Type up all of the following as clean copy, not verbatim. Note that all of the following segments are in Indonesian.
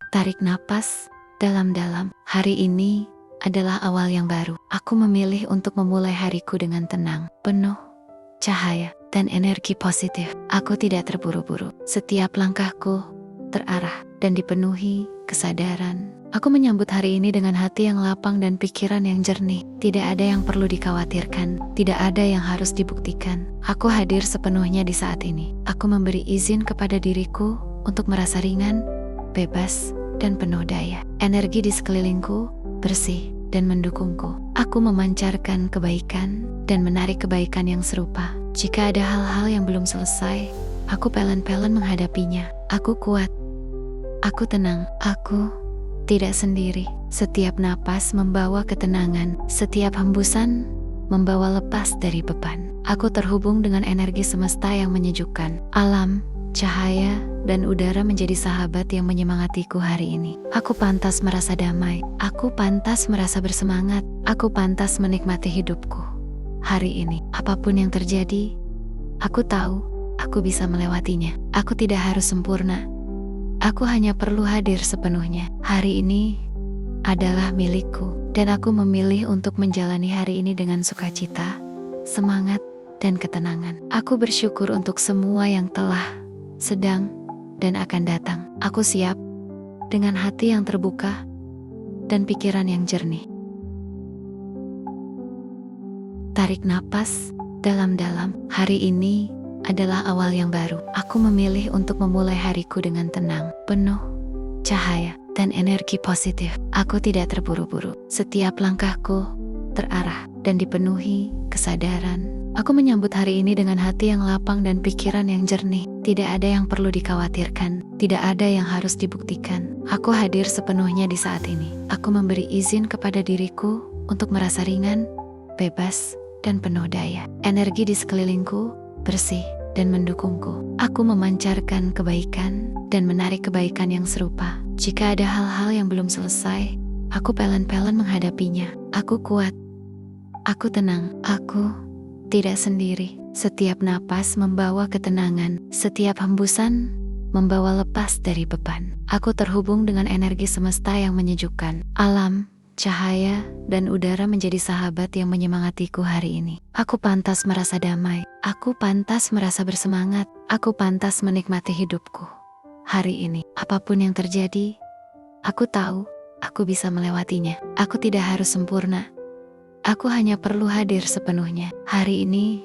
Tarik napas dalam-dalam. Hari ini adalah awal yang baru. Aku memilih untuk memulai hariku dengan tenang, penuh cahaya dan energi positif. Aku tidak terburu-buru. Setiap langkahku terarah dan dipenuhi kesadaran. Aku menyambut hari ini dengan hati yang lapang dan pikiran yang jernih. Tidak ada yang perlu dikhawatirkan, tidak ada yang harus dibuktikan. Aku hadir sepenuhnya di saat ini. Aku memberi izin kepada diriku untuk merasa ringan, bebas, dan penuh daya. Energi di sekelilingku bersih dan mendukungku. Aku memancarkan kebaikan dan menarik kebaikan yang serupa. Jika ada hal-hal yang belum selesai, aku pelan-pelan menghadapinya. Aku kuat. Aku tenang. Aku tidak sendiri. Setiap napas membawa ketenangan. Setiap hembusan membawa lepas dari beban. Aku terhubung dengan energi semesta yang menyejukkan. Alam, cahaya, dan udara menjadi sahabat yang menyemangatiku hari ini. Aku pantas merasa damai. Aku pantas merasa bersemangat. Aku pantas menikmati hidupku. Hari ini, apapun yang terjadi, aku tahu aku bisa melewatinya. Aku tidak harus sempurna. Aku hanya perlu hadir sepenuhnya. Hari ini adalah milikku, dan aku memilih untuk menjalani hari ini dengan sukacita, semangat, dan ketenangan. Aku bersyukur untuk semua yang telah, sedang, dan akan datang. Aku siap dengan hati yang terbuka dan pikiran yang jernih. Tarik napas dalam-dalam. Hari ini adalah awal yang baru. Aku memilih untuk memulai hariku dengan tenang, penuh cahaya, dan energi positif. Aku tidak terburu-buru. Setiap langkahku terarah dan dipenuhi kesadaran. Aku menyambut hari ini dengan hati yang lapang dan pikiran yang jernih. Tidak ada yang perlu dikhawatirkan, tidak ada yang harus dibuktikan. Aku hadir sepenuhnya di saat ini. Aku memberi izin kepada diriku untuk merasa ringan, bebas, dan penuh daya. Energi di sekelilingku bersih dan mendukungku. Aku memancarkan kebaikan dan menarik kebaikan yang serupa. Jika ada hal-hal yang belum selesai, aku pelan-pelan menghadapinya. Aku kuat. Aku tenang. Aku tidak sendiri. Setiap napas membawa ketenangan. Setiap hembusan membawa lepas dari beban. Aku terhubung dengan energi semesta yang menyejukkan. Alam, cahaya, dan udara menjadi sahabat yang menyemangatiku hari ini. Aku pantas merasa damai. Aku pantas merasa bersemangat. Aku pantas menikmati hidupku. Hari ini, apapun yang terjadi, aku tahu aku bisa melewatinya. Aku tidak harus sempurna. Aku hanya perlu hadir sepenuhnya. Hari ini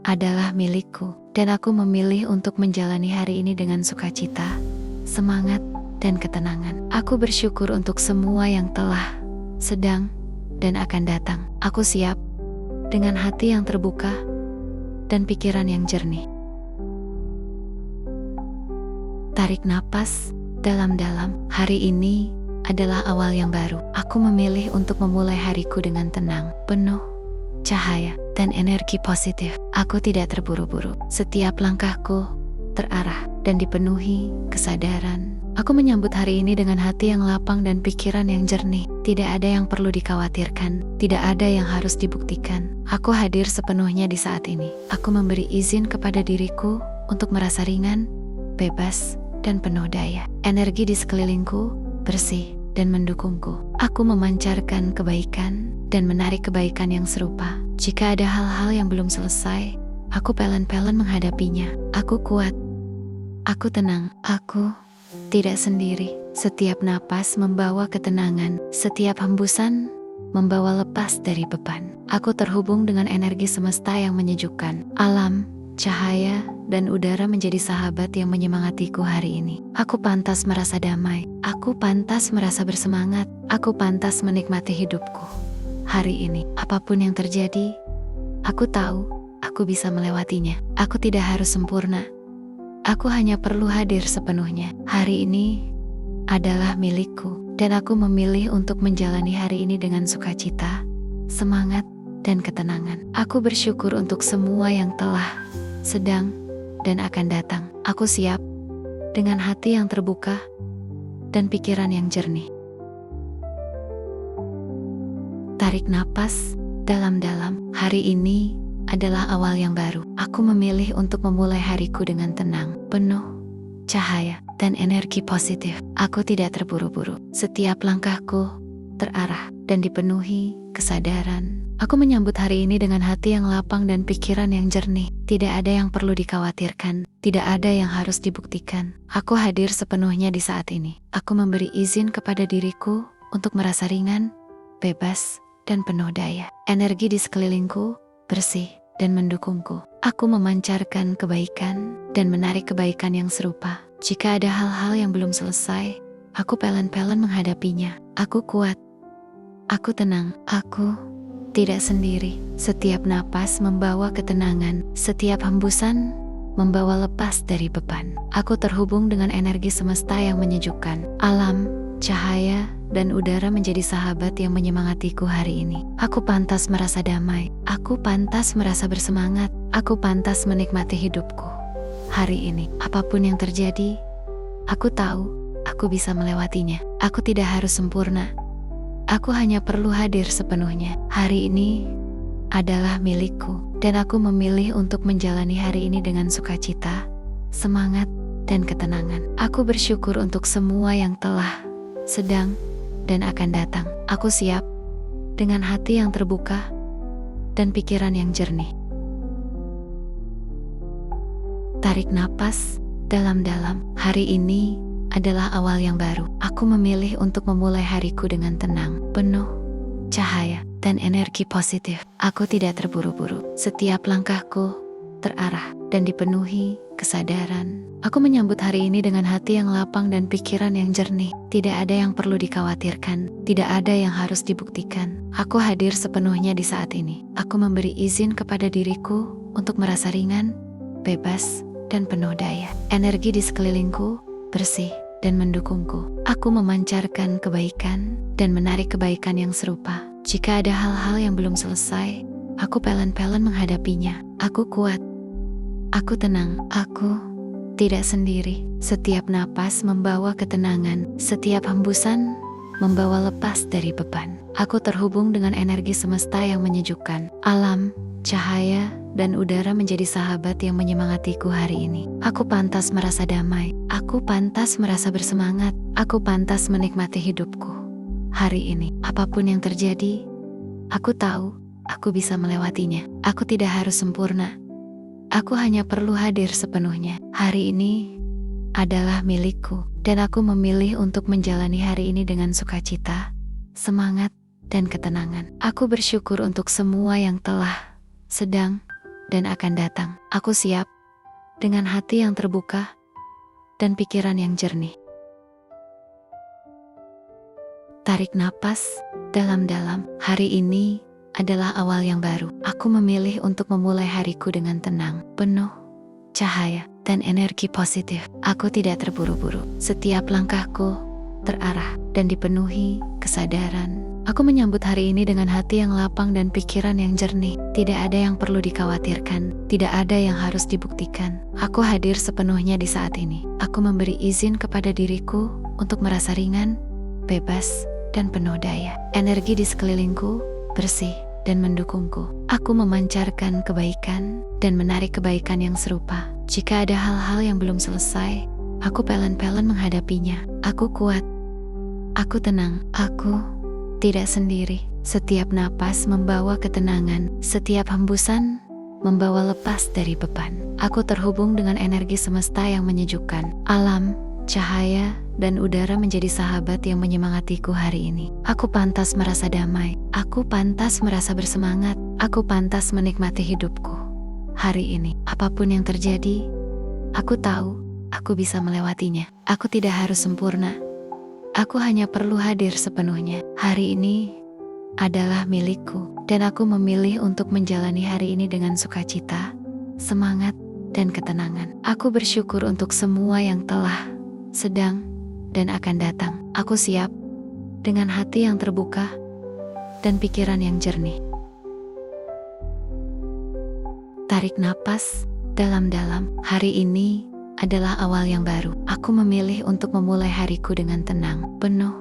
adalah milikku, dan aku memilih untuk menjalani hari ini dengan sukacita, semangat, dan ketenangan. Aku bersyukur untuk semua yang telah, sedang, dan akan datang. Aku siap dengan hati yang terbuka dan pikiran yang jernih. Tarik napas dalam-dalam. Hari ini adalah awal yang baru. Aku memilih untuk memulai hariku dengan tenang, penuh cahaya, dan energi positif. Aku tidak terburu-buru. Setiap langkahku terarah dan dipenuhi kesadaran. Aku menyambut hari ini dengan hati yang lapang dan pikiran yang jernih. Tidak ada yang perlu dikhawatirkan, tidak ada yang harus dibuktikan. Aku hadir sepenuhnya di saat ini. Aku memberi izin kepada diriku untuk merasa ringan, bebas, dan penuh daya. Energi di sekelilingku bersih dan mendukungku. Aku memancarkan kebaikan dan menarik kebaikan yang serupa. Jika ada hal-hal yang belum selesai, aku pelan-pelan menghadapinya. Aku kuat. Aku tenang. Aku tidak sendiri. Setiap napas membawa ketenangan. Setiap hembusan membawa lepas dari beban. Aku terhubung dengan energi semesta yang menyejukkan. Alam, cahaya, dan udara menjadi sahabat yang menyemangatiku hari ini. Aku pantas merasa damai. Aku pantas merasa bersemangat. Aku pantas menikmati hidupku. Hari ini, apapun yang terjadi, aku tahu aku bisa melewatinya. Aku tidak harus sempurna. Aku hanya perlu hadir sepenuhnya. Hari ini adalah milikku, dan aku memilih untuk menjalani hari ini dengan sukacita, semangat, dan ketenangan. Aku bersyukur untuk semua yang telah, sedang, dan akan datang. Aku siap dengan hati yang terbuka dan pikiran yang jernih. Tarik napas dalam-dalam. Hari ini adalah awal yang baru. Aku memilih untuk memulai hariku dengan tenang, penuh cahaya, dan energi positif. Aku tidak terburu-buru. Setiap langkahku terarah dan dipenuhi kesadaran. Aku menyambut hari ini dengan hati yang lapang dan pikiran yang jernih. Tidak ada yang perlu dikhawatirkan, tidak ada yang harus dibuktikan. Aku hadir sepenuhnya di saat ini. Aku memberi izin kepada diriku untuk merasa ringan, bebas, dan penuh daya. Energi di sekelilingku bersih dan mendukungku. Aku memancarkan kebaikan dan menarik kebaikan yang serupa. Jika ada hal-hal yang belum selesai, aku pelan-pelan menghadapinya. Aku kuat. Aku tenang. Aku tidak sendiri. Setiap napas membawa ketenangan. Setiap hembusan membawa lepas dari beban. Aku terhubung dengan energi semesta yang menyejukkan. Alam, cahaya, dan udara menjadi sahabat yang menyemangatiku hari ini. Aku pantas merasa damai. Aku pantas merasa bersemangat. Aku pantas menikmati hidupku. Hari ini, apapun yang terjadi, aku tahu aku bisa melewatinya. Aku tidak harus sempurna. Aku hanya perlu hadir sepenuhnya. Hari ini adalah milikku, dan aku memilih untuk menjalani hari ini dengan sukacita, semangat, dan ketenangan. Aku bersyukur untuk semua yang telah, sedang, dan akan datang. Aku siap dengan hati yang terbuka dan pikiran yang jernih. Tarik napas dalam-dalam. Hari ini adalah awal yang baru. Aku memilih untuk memulai hariku dengan tenang, penuh cahaya, dan energi positif. Aku tidak terburu-buru. Setiap langkahku terarah dan dipenuhi kesadaran. Aku menyambut hari ini dengan hati yang lapang dan pikiran yang jernih. Tidak ada yang perlu dikhawatirkan, tidak ada yang harus dibuktikan. Aku hadir sepenuhnya di saat ini. Aku memberi izin kepada diriku untuk merasa ringan, bebas, dan penuh daya. Energi di sekelilingku bersih dan mendukungku. Aku memancarkan kebaikan dan menarik kebaikan yang serupa. Jika ada hal-hal yang belum selesai, aku pelan-pelan menghadapinya. Aku kuat. Aku tenang. Aku tidak sendiri. Setiap napas membawa ketenangan. Setiap hembusan membawa lepas dari beban. Aku terhubung dengan energi semesta yang menyejukkan. Alam, cahaya, dan udara menjadi sahabat yang menyemangatiku hari ini. Aku pantas merasa damai. Aku pantas merasa bersemangat. Aku pantas menikmati hidupku. Hari ini, apapun yang terjadi, aku tahu aku bisa melewatinya. Aku tidak harus sempurna. Aku hanya perlu hadir sepenuhnya. Hari ini adalah milikku, dan aku memilih untuk menjalani hari ini dengan sukacita, semangat, dan ketenangan. Aku bersyukur untuk semua yang telah, sedang, dan akan datang. Aku siap dengan hati yang terbuka dan pikiran yang jernih. Tarik napas dalam-dalam. Hari ini adalah awal yang baru. Aku memilih untuk memulai hariku dengan tenang, penuh cahaya, dan energi positif. Aku tidak terburu-buru. Setiap langkahku terarah dan dipenuhi kesadaran. Aku menyambut hari ini dengan hati yang lapang dan pikiran yang jernih. Tidak ada yang perlu dikhawatirkan, tidak ada yang harus dibuktikan. Aku hadir sepenuhnya di saat ini. Aku memberi izin kepada diriku untuk merasa ringan, bebas, dan penuh daya. Energi di sekelilingku bersih dan mendukungku. Aku memancarkan kebaikan dan menarik kebaikan yang serupa. Jika ada hal-hal yang belum selesai, aku pelan-pelan menghadapinya. Aku kuat. Aku tenang. Aku tidak sendiri. Setiap napas membawa ketenangan. Setiap hembusan membawa lepas dari beban. Aku terhubung dengan energi semesta yang menyejukkan. Alam, cahaya, dan udara menjadi sahabat yang menyemangatiku hari ini. Aku pantas merasa damai. Aku pantas merasa bersemangat. Aku pantas menikmati hidupku. Hari ini, apapun yang terjadi, aku tahu aku bisa melewatinya. Aku tidak harus sempurna. Aku hanya perlu hadir sepenuhnya. Hari ini adalah milikku, dan aku memilih untuk menjalani hari ini dengan sukacita, semangat, dan ketenangan. Aku bersyukur untuk semua yang telah, sedang, dan akan datang. Aku siap dengan hati yang terbuka dan pikiran yang jernih. Tarik napas dalam-dalam. Hari ini adalah awal yang baru. Aku memilih untuk memulai hariku dengan tenang, penuh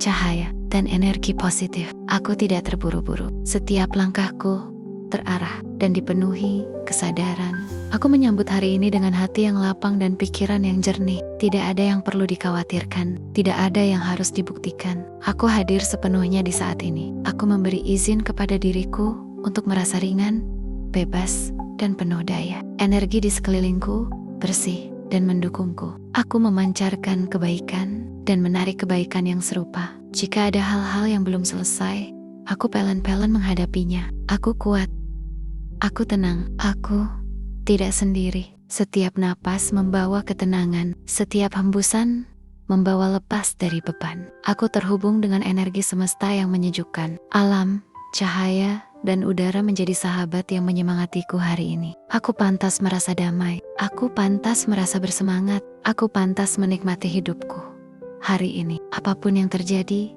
cahaya, dan energi positif. Aku tidak terburu-buru. Setiap langkahku terarah, dan dipenuhi kesadaran. Aku menyambut hari ini dengan hati yang lapang dan pikiran yang jernih. Tidak ada yang perlu dikhawatirkan, tidak ada yang harus dibuktikan. Aku hadir sepenuhnya di saat ini. Aku memberi izin kepada diriku untuk merasa ringan, bebas, dan penuh daya. Energi di sekelilingku bersih dan mendukungku. Aku memancarkan kebaikan dan menarik kebaikan yang serupa. Jika ada hal-hal yang belum selesai, aku pelan-pelan menghadapinya. Aku kuat. Aku tenang. Aku tidak sendiri. Setiap napas membawa ketenangan. Setiap hembusan membawa lepas dari beban. Aku terhubung dengan energi semesta yang menyejukkan. Alam, cahaya, dan udara menjadi sahabat yang menyemangatiku hari ini. Aku pantas merasa damai. Aku pantas merasa bersemangat. Aku pantas menikmati hidupku. Hari ini, apapun yang terjadi,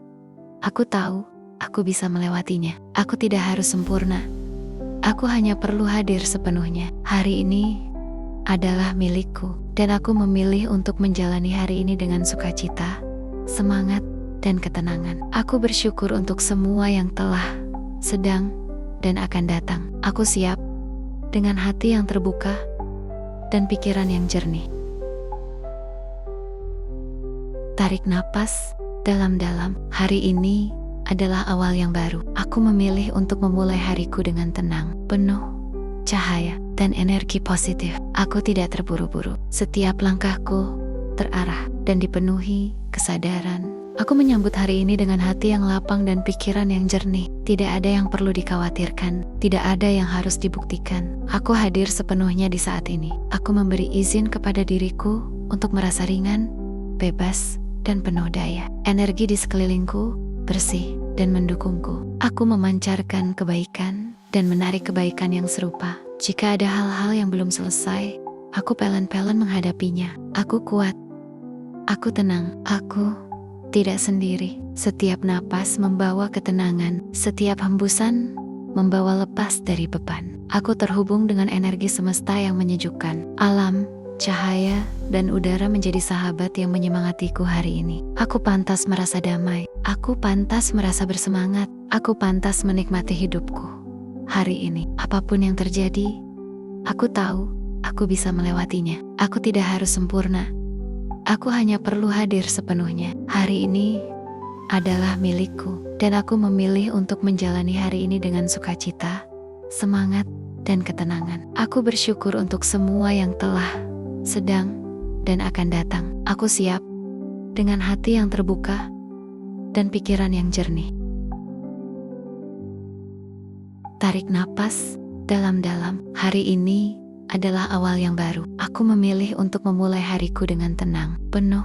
aku tahu aku bisa melewatinya. Aku tidak harus sempurna. Aku hanya perlu hadir sepenuhnya. Hari ini adalah milikku, dan aku memilih untuk menjalani hari ini dengan sukacita, semangat, dan ketenangan. Aku bersyukur untuk semua yang telah, sedang, dan akan datang. Aku siap dengan hati yang terbuka dan pikiran yang jernih. Tarik napas dalam-dalam. Hari ini adalah awal yang baru. Aku memilih untuk memulai hariku dengan tenang, penuh cahaya, dan energi positif. Aku tidak terburu-buru. Setiap langkahku terarah dan dipenuhi kesadaran. Aku menyambut hari ini dengan hati yang lapang dan pikiran yang jernih. Tidak ada yang perlu dikhawatirkan, tidak ada yang harus dibuktikan. Aku hadir sepenuhnya di saat ini. Aku memberi izin kepada diriku untuk merasa ringan, bebas, dan penuh daya. Energi di sekelilingku bersih dan mendukungku. Aku memancarkan kebaikan dan menarik kebaikan yang serupa. Jika ada hal-hal yang belum selesai, aku pelan-pelan menghadapinya. Aku kuat. Aku tenang. Aku tidak sendiri. Setiap napas membawa ketenangan. Setiap hembusan membawa lepas dari beban. Aku terhubung dengan energi semesta yang menyejukkan. Alam, cahaya, dan udara menjadi sahabat yang menyemangatiku hari ini. Aku pantas merasa damai. Aku pantas merasa bersemangat. Aku pantas menikmati hidupku. Hari ini, apapun yang terjadi, aku tahu aku bisa melewatinya. Aku tidak harus sempurna. Aku hanya perlu hadir sepenuhnya. Hari ini adalah milikku, dan aku memilih untuk menjalani hari ini dengan sukacita, semangat, dan ketenangan. Aku bersyukur untuk semua yang telah, sedang, dan akan datang. Aku siap dengan hati yang terbuka dan pikiran yang jernih. Tarik napas dalam-dalam. Hari ini adalah awal yang baru. Aku memilih untuk memulai hariku dengan tenang, penuh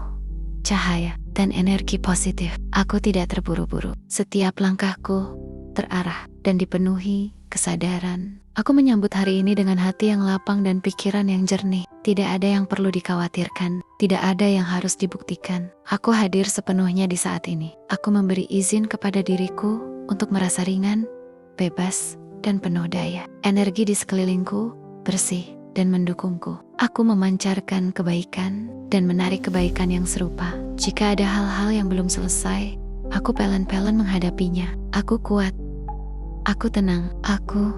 cahaya, dan energi positif. Aku tidak terburu-buru. Setiap langkahku terarah dan dipenuhi kesadaran. Aku menyambut hari ini dengan hati yang lapang dan pikiran yang jernih. Tidak ada yang perlu dikhawatirkan, tidak ada yang harus dibuktikan. Aku hadir sepenuhnya di saat ini. Aku memberi izin kepada diriku untuk merasa ringan, bebas, dan penuh daya. Energi di sekelilingku bersih dan mendukungku. Aku memancarkan kebaikan dan menarik kebaikan yang serupa. Jika ada hal-hal yang belum selesai, aku pelan-pelan menghadapinya. Aku kuat. Aku tenang. Aku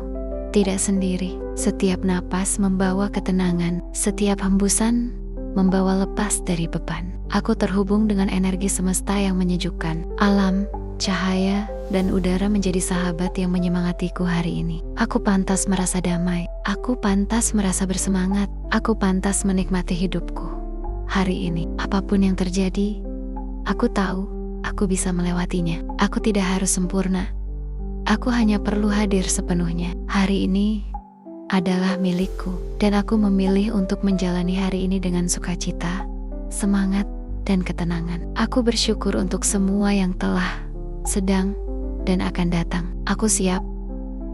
tidak sendiri. Setiap napas membawa ketenangan. Setiap hembusan membawa lepas dari beban. Aku terhubung dengan energi semesta yang menyejukkan. Alam, cahaya, dan udara menjadi sahabat yang menyemangatiku hari ini. Aku pantas merasa damai. Aku pantas merasa bersemangat. Aku pantas menikmati hidupku. Hari ini, apapun yang terjadi, aku tahu aku bisa melewatinya. Aku tidak harus sempurna. Aku hanya perlu hadir sepenuhnya. Hari ini adalah milikku, dan aku memilih untuk menjalani hari ini dengan sukacita, semangat, dan ketenangan. Aku bersyukur untuk semua yang telah, sedang, dan akan datang. Aku siap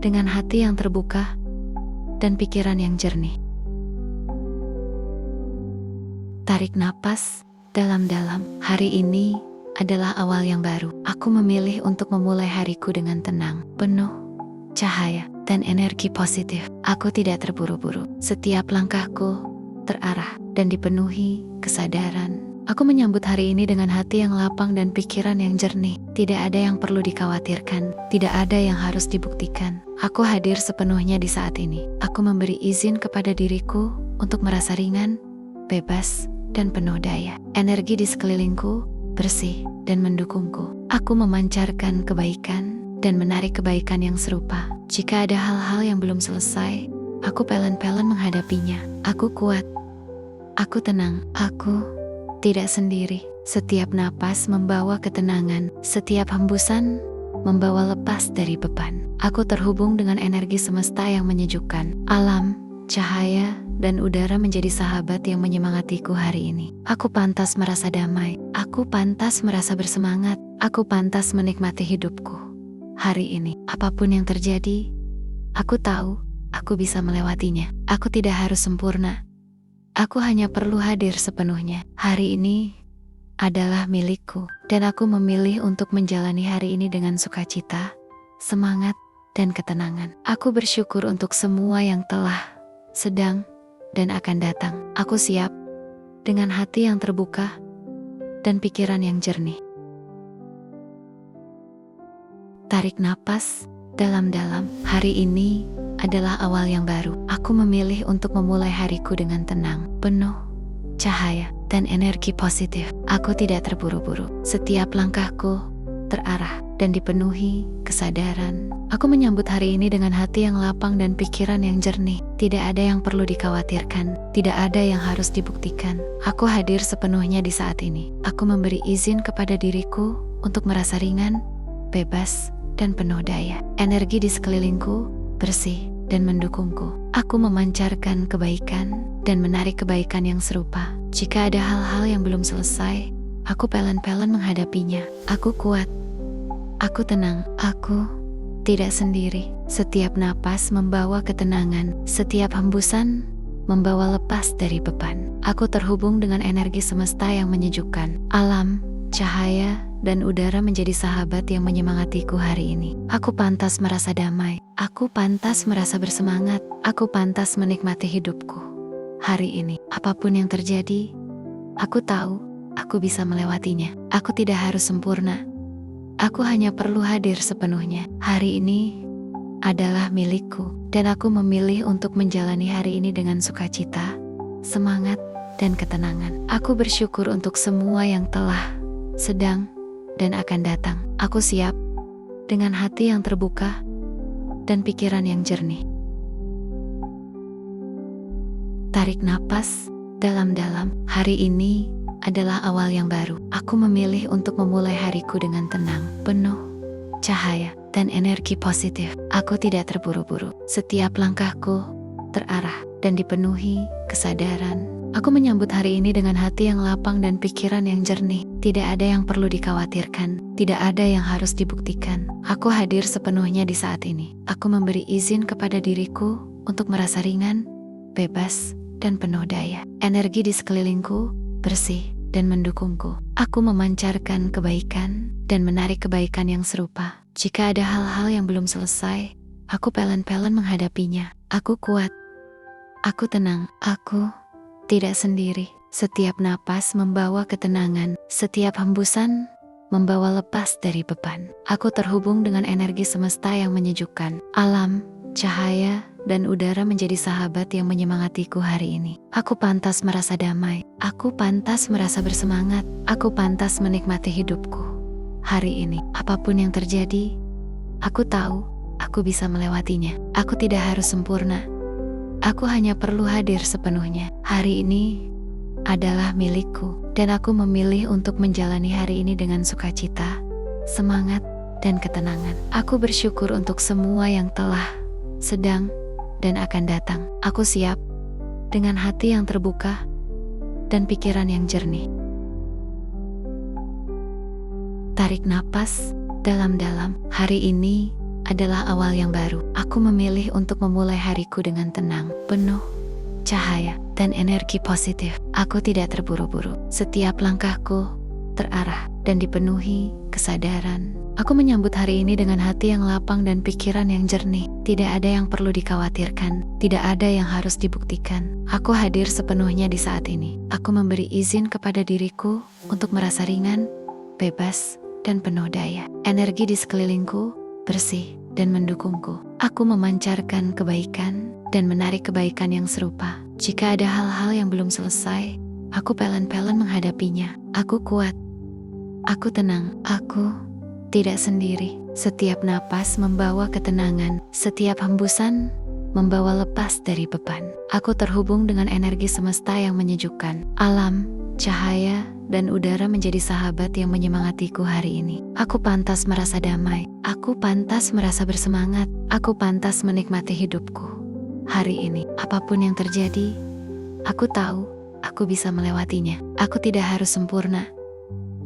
dengan hati yang terbuka dan pikiran yang jernih. Tarik napas dalam-dalam. Hari ini adalah awal yang baru. Aku memilih untuk memulai hariku dengan tenang, penuh cahaya, dan energi positif. Aku tidak terburu-buru. Setiap langkahku terarah dan dipenuhi kesadaran. Aku menyambut hari ini dengan hati yang lapang dan pikiran yang jernih. Tidak ada yang perlu dikhawatirkan, tidak ada yang harus dibuktikan. Aku hadir sepenuhnya di saat ini. Aku memberi izin kepada diriku untuk merasa ringan, bebas, dan penuh daya. Energi di sekelilingku bersih dan mendukungku. Aku memancarkan kebaikan dan menarik kebaikan yang serupa. Jika ada hal-hal yang belum selesai, aku pelan-pelan menghadapinya. Aku kuat. Aku tenang. Aku tidak sendiri. Setiap napas membawa ketenangan. Setiap hembusan membawa lepas dari beban. Aku terhubung dengan energi semesta yang menyejukkan. Alam, cahaya, dan udara menjadi sahabat yang menyemangatiku hari ini. Aku pantas merasa damai. Aku pantas merasa bersemangat. Aku pantas menikmati hidupku. Hari ini, apapun yang terjadi, aku tahu aku bisa melewatinya. Aku tidak harus sempurna. Aku hanya perlu hadir sepenuhnya. Hari ini adalah milikku, dan aku memilih untuk menjalani hari ini dengan sukacita, semangat, dan ketenangan. Aku bersyukur untuk semua yang telah, sedang, dan akan datang. Aku siap dengan hati yang terbuka dan pikiran yang jernih. Tarik napas dalam-dalam. Hari ini adalah awal yang baru. Aku memilih untuk memulai hariku dengan tenang, penuh cahaya, dan energi positif. Aku tidak terburu-buru. Setiap langkahku terarah dan dipenuhi kesadaran. Aku menyambut hari ini dengan hati yang lapang dan pikiran yang jernih. Tidak ada yang perlu dikhawatirkan, tidak ada yang harus dibuktikan. Aku hadir sepenuhnya di saat ini. Aku memberi izin kepada diriku untuk merasa ringan, bebas, dan penuh daya. Energi di sekelilingku bersih dan mendukungku. Aku memancarkan kebaikan dan menarik kebaikan yang serupa. Jika ada hal-hal yang belum selesai, aku pelan-pelan menghadapinya. Aku kuat. Aku tenang. Aku tidak sendiri. Setiap napas membawa ketenangan. Setiap hembusan membawa lepas dari beban. Aku terhubung dengan energi semesta yang menyejukkan. Alam, cahaya, dan udara menjadi sahabat yang menyemangatiku hari ini. Aku pantas merasa damai. Aku pantas merasa bersemangat. Aku pantas menikmati hidupku. Hari ini, apapun yang terjadi, aku tahu aku bisa melewatinya. Aku tidak harus sempurna. Aku hanya perlu hadir sepenuhnya. Hari ini adalah milikku, dan aku memilih untuk menjalani hari ini dengan sukacita, semangat, dan ketenangan. Aku bersyukur untuk semua yang telah, sedang, dan akan datang. Aku siap dengan hati yang terbuka dan pikiran yang jernih. Tarik napas dalam-dalam. Hari ini adalah awal yang baru. Aku memilih untuk memulai hariku dengan tenang, penuh cahaya, dan energi positif. Aku tidak terburu-buru. Setiap langkahku terarah dan dipenuhi kesadaran. Aku menyambut hari ini dengan hati yang lapang dan pikiran yang jernih. Tidak ada yang perlu dikhawatirkan, tidak ada yang harus dibuktikan. Aku hadir sepenuhnya di saat ini. Aku memberi izin kepada diriku untuk merasa ringan, bebas, dan penuh daya. Energi di sekelilingku bersih dan mendukungku. Aku memancarkan kebaikan dan menarik kebaikan yang serupa. Jika ada hal-hal yang belum selesai, aku pelan-pelan menghadapinya. Aku kuat. Aku tenang. Aku tidak sendiri. Setiap napas membawa ketenangan. Setiap hembusan membawa lepas dari beban. Aku terhubung dengan energi semesta yang menyejukkan. Alam, cahaya, dan udara menjadi sahabat yang menyemangatiku hari ini. Aku pantas merasa damai. Aku pantas merasa bersemangat. Aku pantas menikmati hidupku. Hari ini, apapun yang terjadi, aku tahu aku bisa melewatinya. Aku tidak harus sempurna. Aku hanya perlu hadir sepenuhnya. Hari ini adalah milikku, dan aku memilih untuk menjalani hari ini dengan sukacita, semangat, dan ketenangan. Aku bersyukur untuk semua yang telah, sedang, dan akan datang. Aku siap dengan hati yang terbuka dan pikiran yang jernih. Tarik napas dalam-dalam. Hari ini adalah awal yang baru. Aku memilih untuk memulai hariku dengan tenang, penuh cahaya, dan energi positif. Aku tidak terburu-buru. Setiap langkahku terarah, dan dipenuhi kesadaran. Aku menyambut hari ini dengan hati yang lapang dan pikiran yang jernih. Tidak ada yang perlu dikhawatirkan, tidak ada yang harus dibuktikan. Aku hadir sepenuhnya di saat ini. Aku memberi izin kepada diriku untuk merasa ringan, bebas, dan penuh daya. Energi di sekelilingku bersih dan mendukungku. Aku memancarkan kebaikan dan menarik kebaikan yang serupa. Jika ada hal-hal yang belum selesai, aku pelan-pelan menghadapinya. Aku kuat. Aku tenang. Aku tidak sendiri. Setiap napas membawa ketenangan. Setiap hembusan membawa lepas dari beban. Aku terhubung dengan energi semesta yang menyejukkan. Alam, cahaya, dan udara menjadi sahabat yang menyemangatiku hari ini. Aku pantas merasa damai. Aku pantas merasa bersemangat. Aku pantas menikmati hidupku. Hari ini, apapun yang terjadi, aku tahu aku bisa melewatinya. Aku tidak harus sempurna.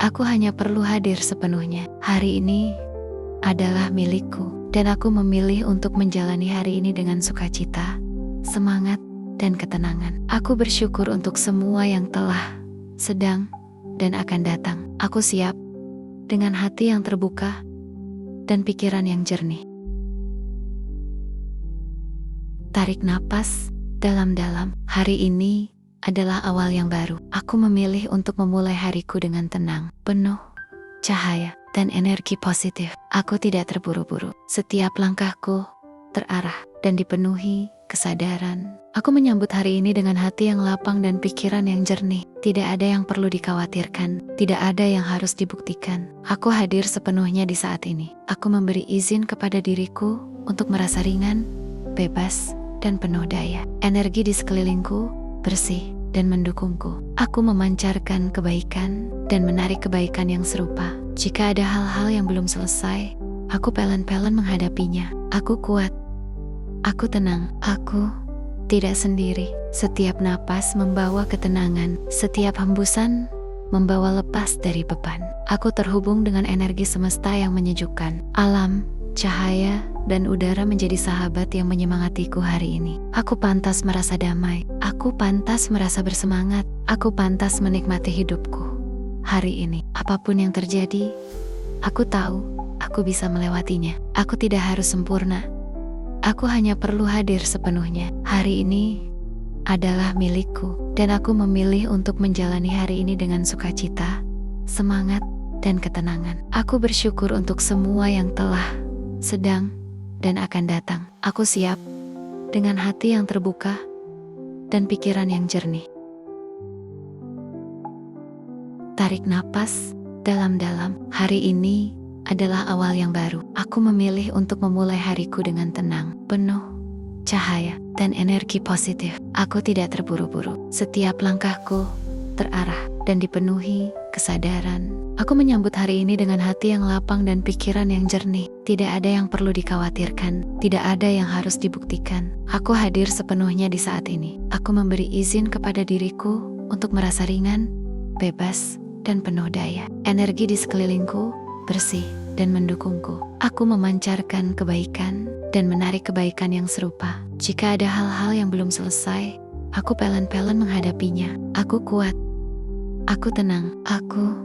Aku hanya perlu hadir sepenuhnya. Hari ini adalah milikku, dan aku memilih untuk menjalani hari ini dengan sukacita, semangat, dan ketenangan. Aku bersyukur untuk semua yang telah, sedang, dan akan datang. Aku siap dengan hati yang terbuka dan pikiran yang jernih. Tarik napas dalam-dalam. Hari ini adalah awal yang baru. Aku memilih untuk memulai hariku dengan tenang, penuh cahaya, dan energi positif. Aku tidak terburu-buru. Setiap langkahku terarah dan dipenuhi kesadaran. Aku menyambut hari ini dengan hati yang lapang dan pikiran yang jernih. Tidak ada yang perlu dikhawatirkan, tidak ada yang harus dibuktikan. Aku hadir sepenuhnya di saat ini. Aku memberi izin kepada diriku untuk merasa ringan, bebas, dan penuh daya. Energi di sekelilingku bersih dan mendukungku. Aku memancarkan kebaikan dan menarik kebaikan yang serupa. Jika ada hal-hal yang belum selesai, aku pelan-pelan menghadapinya. Aku kuat. Aku tenang. Aku tidak sendiri. Setiap napas membawa ketenangan. Setiap hembusan membawa lepas dari beban. Aku terhubung dengan energi semesta yang menyejukkan. Alam, cahaya, dan udara menjadi sahabat yang menyemangatiku hari ini. Aku pantas merasa damai. Aku pantas merasa bersemangat. Aku pantas menikmati hidupku. Hari ini, apapun yang terjadi, aku tahu aku bisa melewatinya. Aku tidak harus sempurna. Aku hanya perlu hadir sepenuhnya. Hari ini adalah milikku, dan aku memilih untuk menjalani hari ini dengan sukacita, semangat, dan ketenangan. Aku bersyukur untuk semua yang telah, sedang, dan akan datang. Aku siap dengan hati yang terbuka dan pikiran yang jernih. Tarik napas dalam-dalam. Hari ini adalah awal yang baru. Aku memilih untuk memulai hariku dengan tenang, penuh cahaya, dan energi positif. Aku tidak terburu-buru. Setiap langkahku terarah dan dipenuhi kesadaran. Aku menyambut hari ini dengan hati yang lapang dan pikiran yang jernih. Tidak ada yang perlu dikhawatirkan, tidak ada yang harus dibuktikan. Aku hadir sepenuhnya di saat ini. Aku memberi izin kepada diriku untuk merasa ringan, bebas, dan penuh daya. Energi di sekelilingku bersih dan mendukungku. Aku memancarkan kebaikan dan menarik kebaikan yang serupa. Jika ada hal-hal yang belum selesai, aku pelan-pelan menghadapinya. Aku kuat. Aku tenang. Aku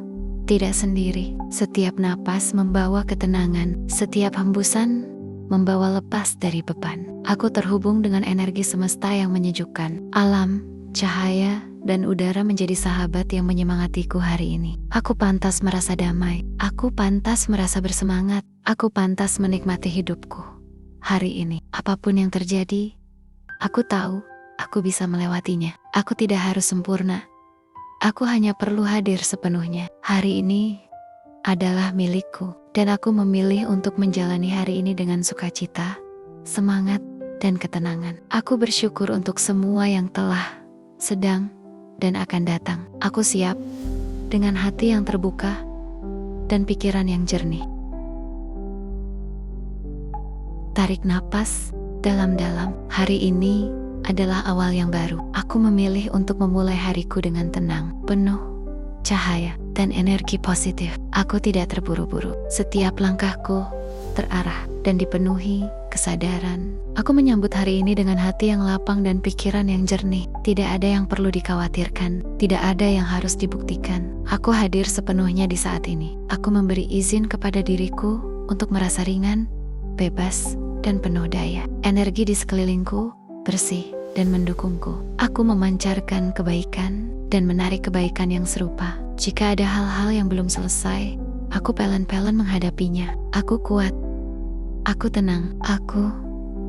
tidak sendiri. Setiap napas membawa ketenangan. Setiap hembusan membawa lepas dari beban. Aku terhubung dengan energi semesta yang menyejukkan. Alam, cahaya, dan udara menjadi sahabat yang menyemangatiku hari ini. Aku pantas merasa damai. Aku pantas merasa bersemangat. Aku pantas menikmati hidupku. Hari ini, apapun yang terjadi, aku tahu aku bisa melewatinya. Aku tidak harus sempurna. Aku hanya perlu hadir sepenuhnya. Hari ini adalah milikku, dan aku memilih untuk menjalani hari ini dengan sukacita, semangat, dan ketenangan. Aku bersyukur untuk semua yang telah, sedang, dan akan datang. Aku siap dengan hati yang terbuka dan pikiran yang jernih. Tarik napas dalam-dalam. Hari ini adalah awal yang baru. Aku memilih untuk memulai hariku dengan tenang, penuh cahaya, dan energi positif. Aku tidak terburu-buru. Setiap langkahku terarah dan dipenuhi kesadaran. Aku menyambut hari ini dengan hati yang lapang dan pikiran yang jernih. Tidak ada yang perlu dikhawatirkan, tidak ada yang harus dibuktikan. Aku hadir sepenuhnya di saat ini. Aku memberi izin kepada diriku untuk merasa ringan, bebas, dan penuh daya. Energi di sekelilingku bersih dan mendukungku. Aku memancarkan kebaikan dan menarik kebaikan yang serupa. Jika ada hal-hal yang belum selesai, aku pelan-pelan menghadapinya. Aku kuat. Aku tenang. Aku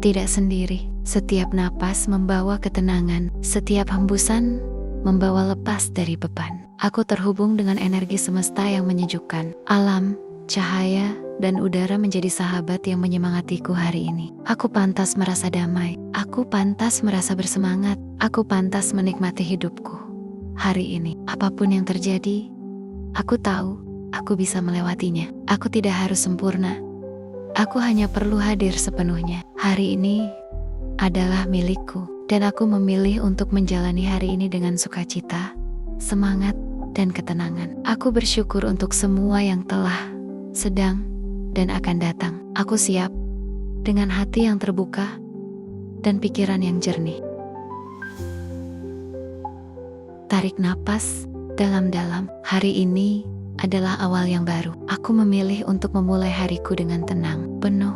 tidak sendiri. Setiap napas membawa ketenangan. Setiap hembusan membawa lepas dari beban. Aku terhubung dengan energi semesta yang menyejukkan. Alam, cahaya, dan udara menjadi sahabat yang menyemangatiku hari ini. Aku pantas merasa damai. Aku pantas merasa bersemangat. Aku pantas menikmati hidupku. Hari ini, apapun yang terjadi, aku tahu aku bisa melewatinya. Aku tidak harus sempurna. Aku hanya perlu hadir sepenuhnya. Hari ini adalah milikku, dan aku memilih untuk menjalani hari ini dengan sukacita, semangat, dan ketenangan. Aku bersyukur untuk semua yang telah, sedang, dan akan datang. Aku siap dengan hati yang terbuka dan pikiran yang jernih. Tarik napas dalam-dalam. Hari ini adalah awal yang baru. Aku memilih untuk memulai hariku dengan tenang, penuh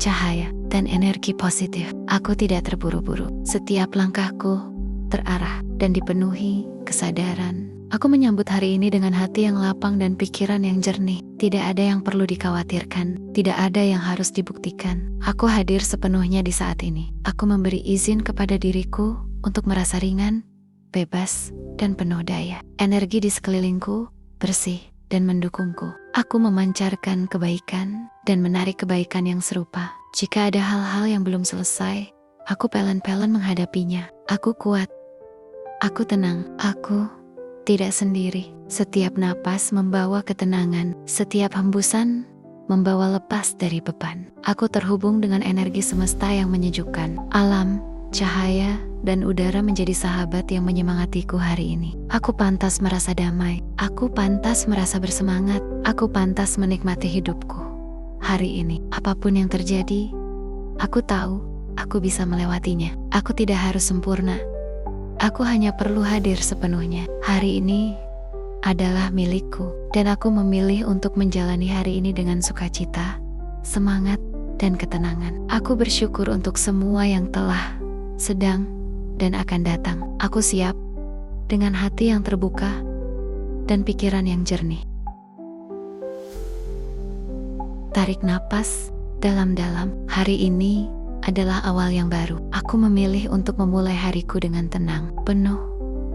cahaya, dan energi positif. Aku tidak terburu-buru. Setiap langkahku terarah dan dipenuhi kesadaran. Aku menyambut hari ini dengan hati yang lapang dan pikiran yang jernih. Tidak ada yang perlu dikhawatirkan. Tidak ada yang harus dibuktikan. Aku hadir sepenuhnya di saat ini. Aku memberi izin kepada diriku untuk merasa ringan, bebas, dan penuh daya. Energi di sekelilingku bersih dan mendukungku. Aku memancarkan kebaikan dan menarik kebaikan yang serupa. Jika ada hal-hal yang belum selesai, aku pelan-pelan menghadapinya. Aku kuat. Aku tenang. Aku tidak sendiri. Setiap napas membawa ketenangan. Setiap hembusan membawa lepas dari beban. Aku terhubung dengan energi semesta yang menyejukkan. Alam, cahaya, dan udara menjadi sahabat yang menyemangatiku hari ini. Aku pantas merasa damai. Aku pantas merasa bersemangat. Aku pantas menikmati hidupku. Hari ini, apapun yang terjadi, aku tahu aku bisa melewatinya. Aku tidak harus sempurna. Aku hanya perlu hadir sepenuhnya. Hari ini adalah milikku, dan aku memilih untuk menjalani hari ini dengan sukacita, semangat, dan ketenangan. Aku bersyukur untuk semua yang telah, sedang, dan akan datang. Aku siap dengan hati yang terbuka dan pikiran yang jernih. Tarik napas dalam-dalam. Hari ini adalah awal yang baru. Aku memilih untuk memulai hariku dengan tenang, penuh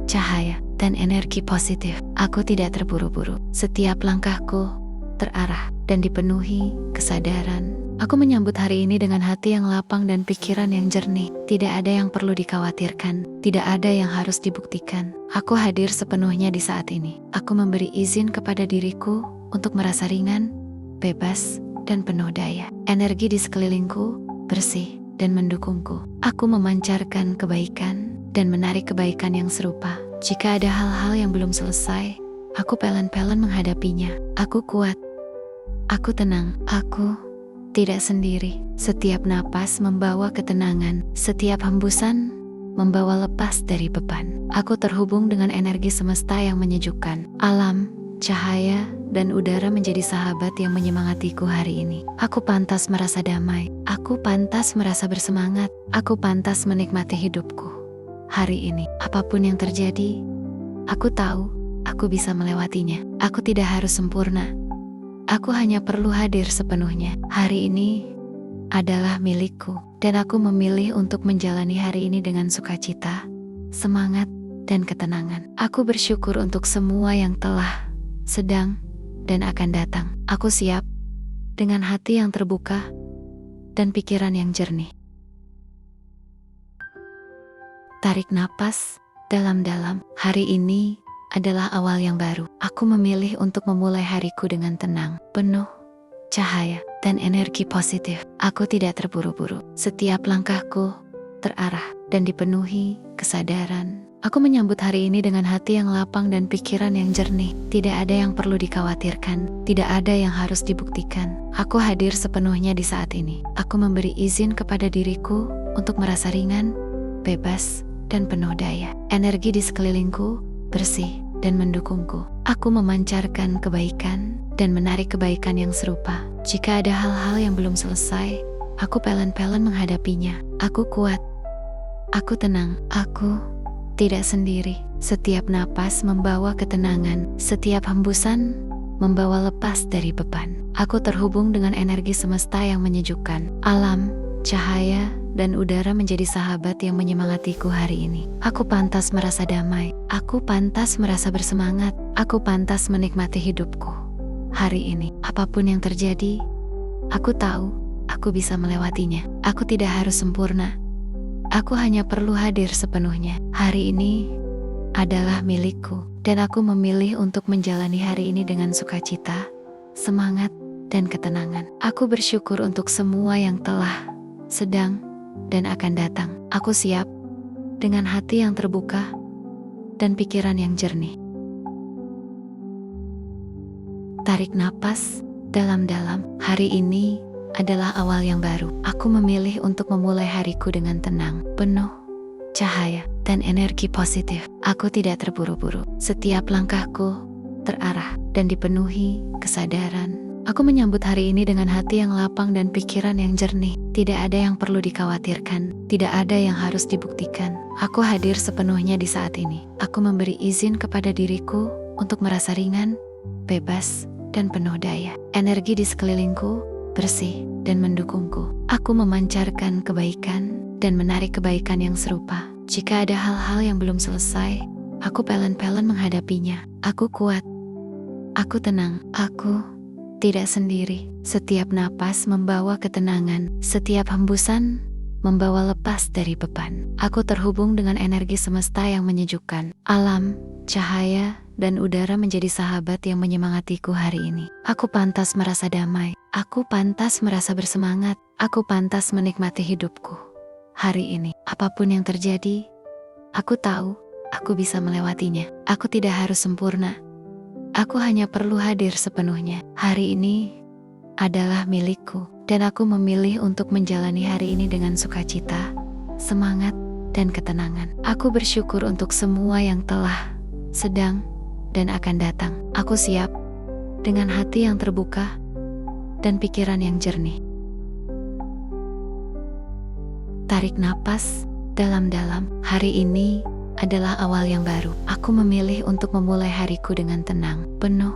cahaya, dan energi positif. Aku tidak terburu-buru. Setiap langkahku terarah dan dipenuhi kesadaran. Aku menyambut hari ini dengan hati yang lapang dan pikiran yang jernih. Tidak ada yang perlu dikhawatirkan. Tidak ada yang harus dibuktikan. Aku hadir sepenuhnya di saat ini. Aku memberi izin kepada diriku untuk merasa ringan, bebas, dan penuh daya. Energi di sekelilingku bersih dan mendukungku. Aku memancarkan kebaikan dan menarik kebaikan yang serupa. Jika ada hal-hal yang belum selesai, aku pelan-pelan menghadapinya. Aku kuat. Aku tenang. Aku tidak sendiri. Setiap napas membawa ketenangan. Setiap hembusan membawa lepas dari beban. Aku terhubung dengan energi semesta yang menyejukkan. Alam, cahaya, dan udara menjadi sahabat yang menyemangatiku hari ini. Aku pantas merasa damai. Aku pantas merasa bersemangat. Aku pantas menikmati hidupku. Hari ini, apapun yang terjadi, aku tahu aku bisa melewatinya. Aku tidak harus sempurna. Aku hanya perlu hadir sepenuhnya. Hari ini adalah milikku, dan aku memilih untuk menjalani hari ini dengan sukacita, semangat, dan ketenangan. Aku bersyukur untuk semua yang telah, sedang, dan akan datang. Aku siap dengan hati yang terbuka dan pikiran yang jernih. Tarik napas dalam-dalam. Hari ini adalah awal yang baru. Aku memilih untuk memulai hariku dengan tenang, penuh cahaya, dan energi positif. Aku tidak terburu-buru. Setiap langkahku terarah dan dipenuhi kesadaran. Aku menyambut hari ini dengan hati yang lapang dan pikiran yang jernih. Tidak ada yang perlu dikhawatirkan. Tidak ada yang harus dibuktikan. Aku hadir sepenuhnya di saat ini. Aku memberi izin kepada diriku untuk merasa ringan, bebas, dan penuh daya. Energi di sekelilingku bersih dan mendukungku. Aku memancarkan kebaikan dan menarik kebaikan yang serupa. Jika ada hal-hal yang belum selesai, aku pelan-pelan menghadapinya. Aku kuat. Aku tenang. Aku tidak sendiri. Setiap napas membawa ketenangan. Setiap hembusan membawa lepas dari beban. Aku terhubung dengan energi semesta yang menyejukkan. Alam, cahaya, dan udara menjadi sahabat yang menyemangatiku hari ini. Aku pantas merasa damai. Aku pantas merasa bersemangat. Aku pantas menikmati hidupku. Hari ini, apapun yang terjadi, aku tahu aku bisa melewatinya. Aku tidak harus sempurna. Aku hanya perlu hadir sepenuhnya. Hari ini adalah milikku, dan aku memilih untuk menjalani hari ini dengan sukacita, semangat, dan ketenangan. Aku bersyukur untuk semua yang telah, sedang, dan akan datang. Aku siap dengan hati yang terbuka dan pikiran yang jernih. Tarik napas dalam-dalam. Hari ini adalah awal yang baru. Aku memilih untuk memulai hariku dengan tenang, penuh cahaya, dan energi positif. Aku tidak terburu-buru. Setiap langkahku terarah dan dipenuhi kesadaran. Aku menyambut hari ini dengan hati yang lapang dan pikiran yang jernih. Tidak ada yang perlu dikhawatirkan. Tidak ada yang harus dibuktikan. Aku hadir sepenuhnya di saat ini. Aku memberi izin kepada diriku untuk merasa ringan, bebas, dan penuh daya. Energi di sekelilingku bersih dan mendukungku. Aku memancarkan kebaikan dan menarik kebaikan yang serupa. Jika ada hal-hal yang belum selesai, aku pelan-pelan menghadapinya. Aku kuat. Aku tenang. Aku tidak sendiri. Setiap napas membawa ketenangan. Setiap hembusan membawa lepas dari beban. Aku terhubung dengan energi semesta yang menyejukkan. Alam, cahaya, dan udara menjadi sahabat yang menyemangatiku hari ini. Aku pantas merasa damai. Aku pantas merasa bersemangat. Aku pantas menikmati hidupku. Hari ini, apapun yang terjadi, aku tahu aku bisa melewatinya. Aku tidak harus sempurna. Aku hanya perlu hadir sepenuhnya. Hari ini adalah milikku, dan aku memilih untuk menjalani hari ini dengan sukacita, semangat, dan ketenangan. Aku bersyukur untuk semua yang telah, sedang, dan akan datang. Aku siap dengan hati yang terbuka dan pikiran yang jernih. Tarik napas dalam-dalam. Hari ini adalah awal yang baru. Aku memilih untuk memulai hariku dengan tenang, penuh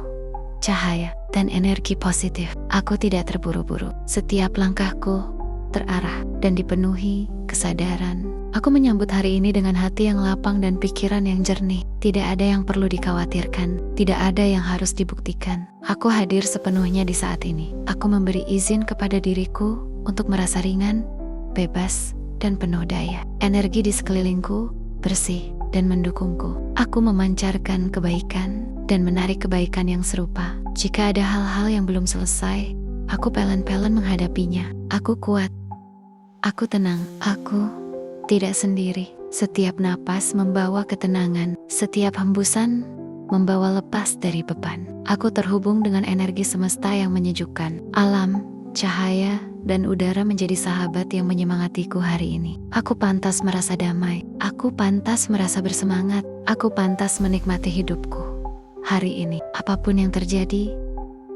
cahaya, dan energi positif. Aku tidak terburu-buru. Setiap langkahku terarah dan dipenuhi kesadaran. Aku menyambut hari ini dengan hati yang lapang dan pikiran yang jernih. Tidak ada yang perlu dikhawatirkan. Tidak ada yang harus dibuktikan. Aku hadir sepenuhnya di saat ini. Aku memberi izin kepada diriku untuk merasa ringan, bebas, dan penuh daya. Energi di sekelilingku bersih dan mendukungku. Aku memancarkan kebaikan dan menarik kebaikan yang serupa. Jika ada hal-hal yang belum selesai, aku pelan-pelan menghadapinya. Aku kuat. Aku tenang. Aku tidak sendiri. Setiap napas membawa ketenangan. Setiap hembusan membawa lepas dari beban. Aku terhubung dengan energi semesta yang menyejukkan. Alam, cahaya, dan udara menjadi sahabat yang menyemangatiku hari ini. Aku pantas merasa damai. Aku pantas merasa bersemangat. Aku pantas menikmati hidupku. Hari ini, apapun yang terjadi,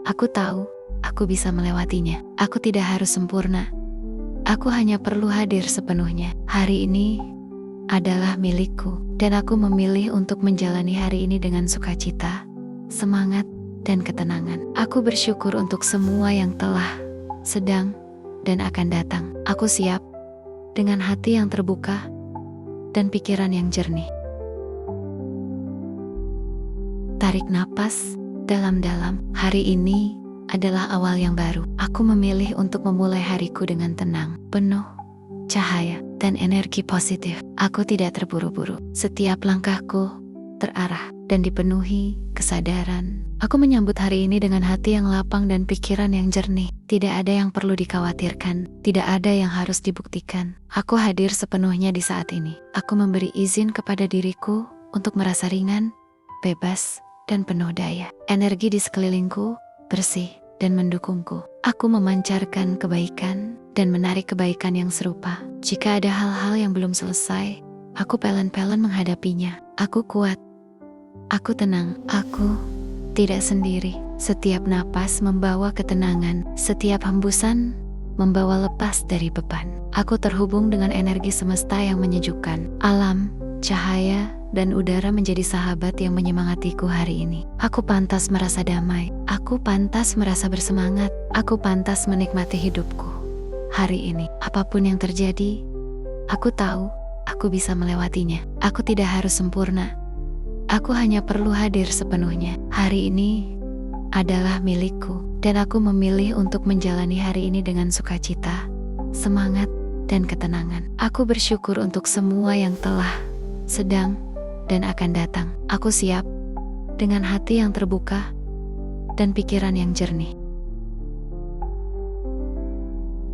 aku tahu aku bisa melewatinya. Aku tidak harus sempurna. Aku hanya perlu hadir sepenuhnya. Hari ini adalah milikku, dan aku memilih untuk menjalani hari ini dengan sukacita, semangat, dan ketenangan. Aku bersyukur untuk semua yang telah, sedang, dan akan datang. Aku siap dengan hati yang terbuka dan pikiran yang jernih. Tarik napas dalam-dalam. Hari ini adalah awal yang baru. Aku memilih untuk memulai hariku dengan tenang, penuh cahaya, dan energi positif. Aku tidak terburu-buru. Setiap langkahku terarah dan dipenuhi kesadaran. Aku menyambut hari ini dengan hati yang lapang dan pikiran yang jernih. Tidak ada yang perlu dikhawatirkan. Tidak ada yang harus dibuktikan. Aku hadir sepenuhnya di saat ini. Aku memberi izin kepada diriku untuk merasa ringan, bebas, dan penuh daya. Energi di sekelilingku bersih dan mendukungku. Aku memancarkan kebaikan dan menarik kebaikan yang serupa. Jika ada hal-hal yang belum selesai, aku pelan-pelan menghadapinya. Aku kuat. Aku tenang. Aku tidak sendiri. Setiap napas membawa ketenangan, setiap hembusan membawa lepas dari beban. Aku terhubung dengan energi semesta yang menyejukkan. Alam, cahaya, dan udara menjadi sahabat yang menyemangatiku hari ini. Aku pantas merasa damai. Aku pantas merasa bersemangat. Aku pantas menikmati hidupku. Hari ini, apapun yang terjadi, aku tahu aku bisa melewatinya. Aku tidak harus sempurna. Aku hanya perlu hadir sepenuhnya. Hari ini adalah milikku, dan aku memilih untuk menjalani hari ini dengan sukacita, semangat, dan ketenangan. Aku bersyukur untuk semua yang telah, sedang, dan akan datang. Aku siap dengan hati yang terbuka dan pikiran yang jernih.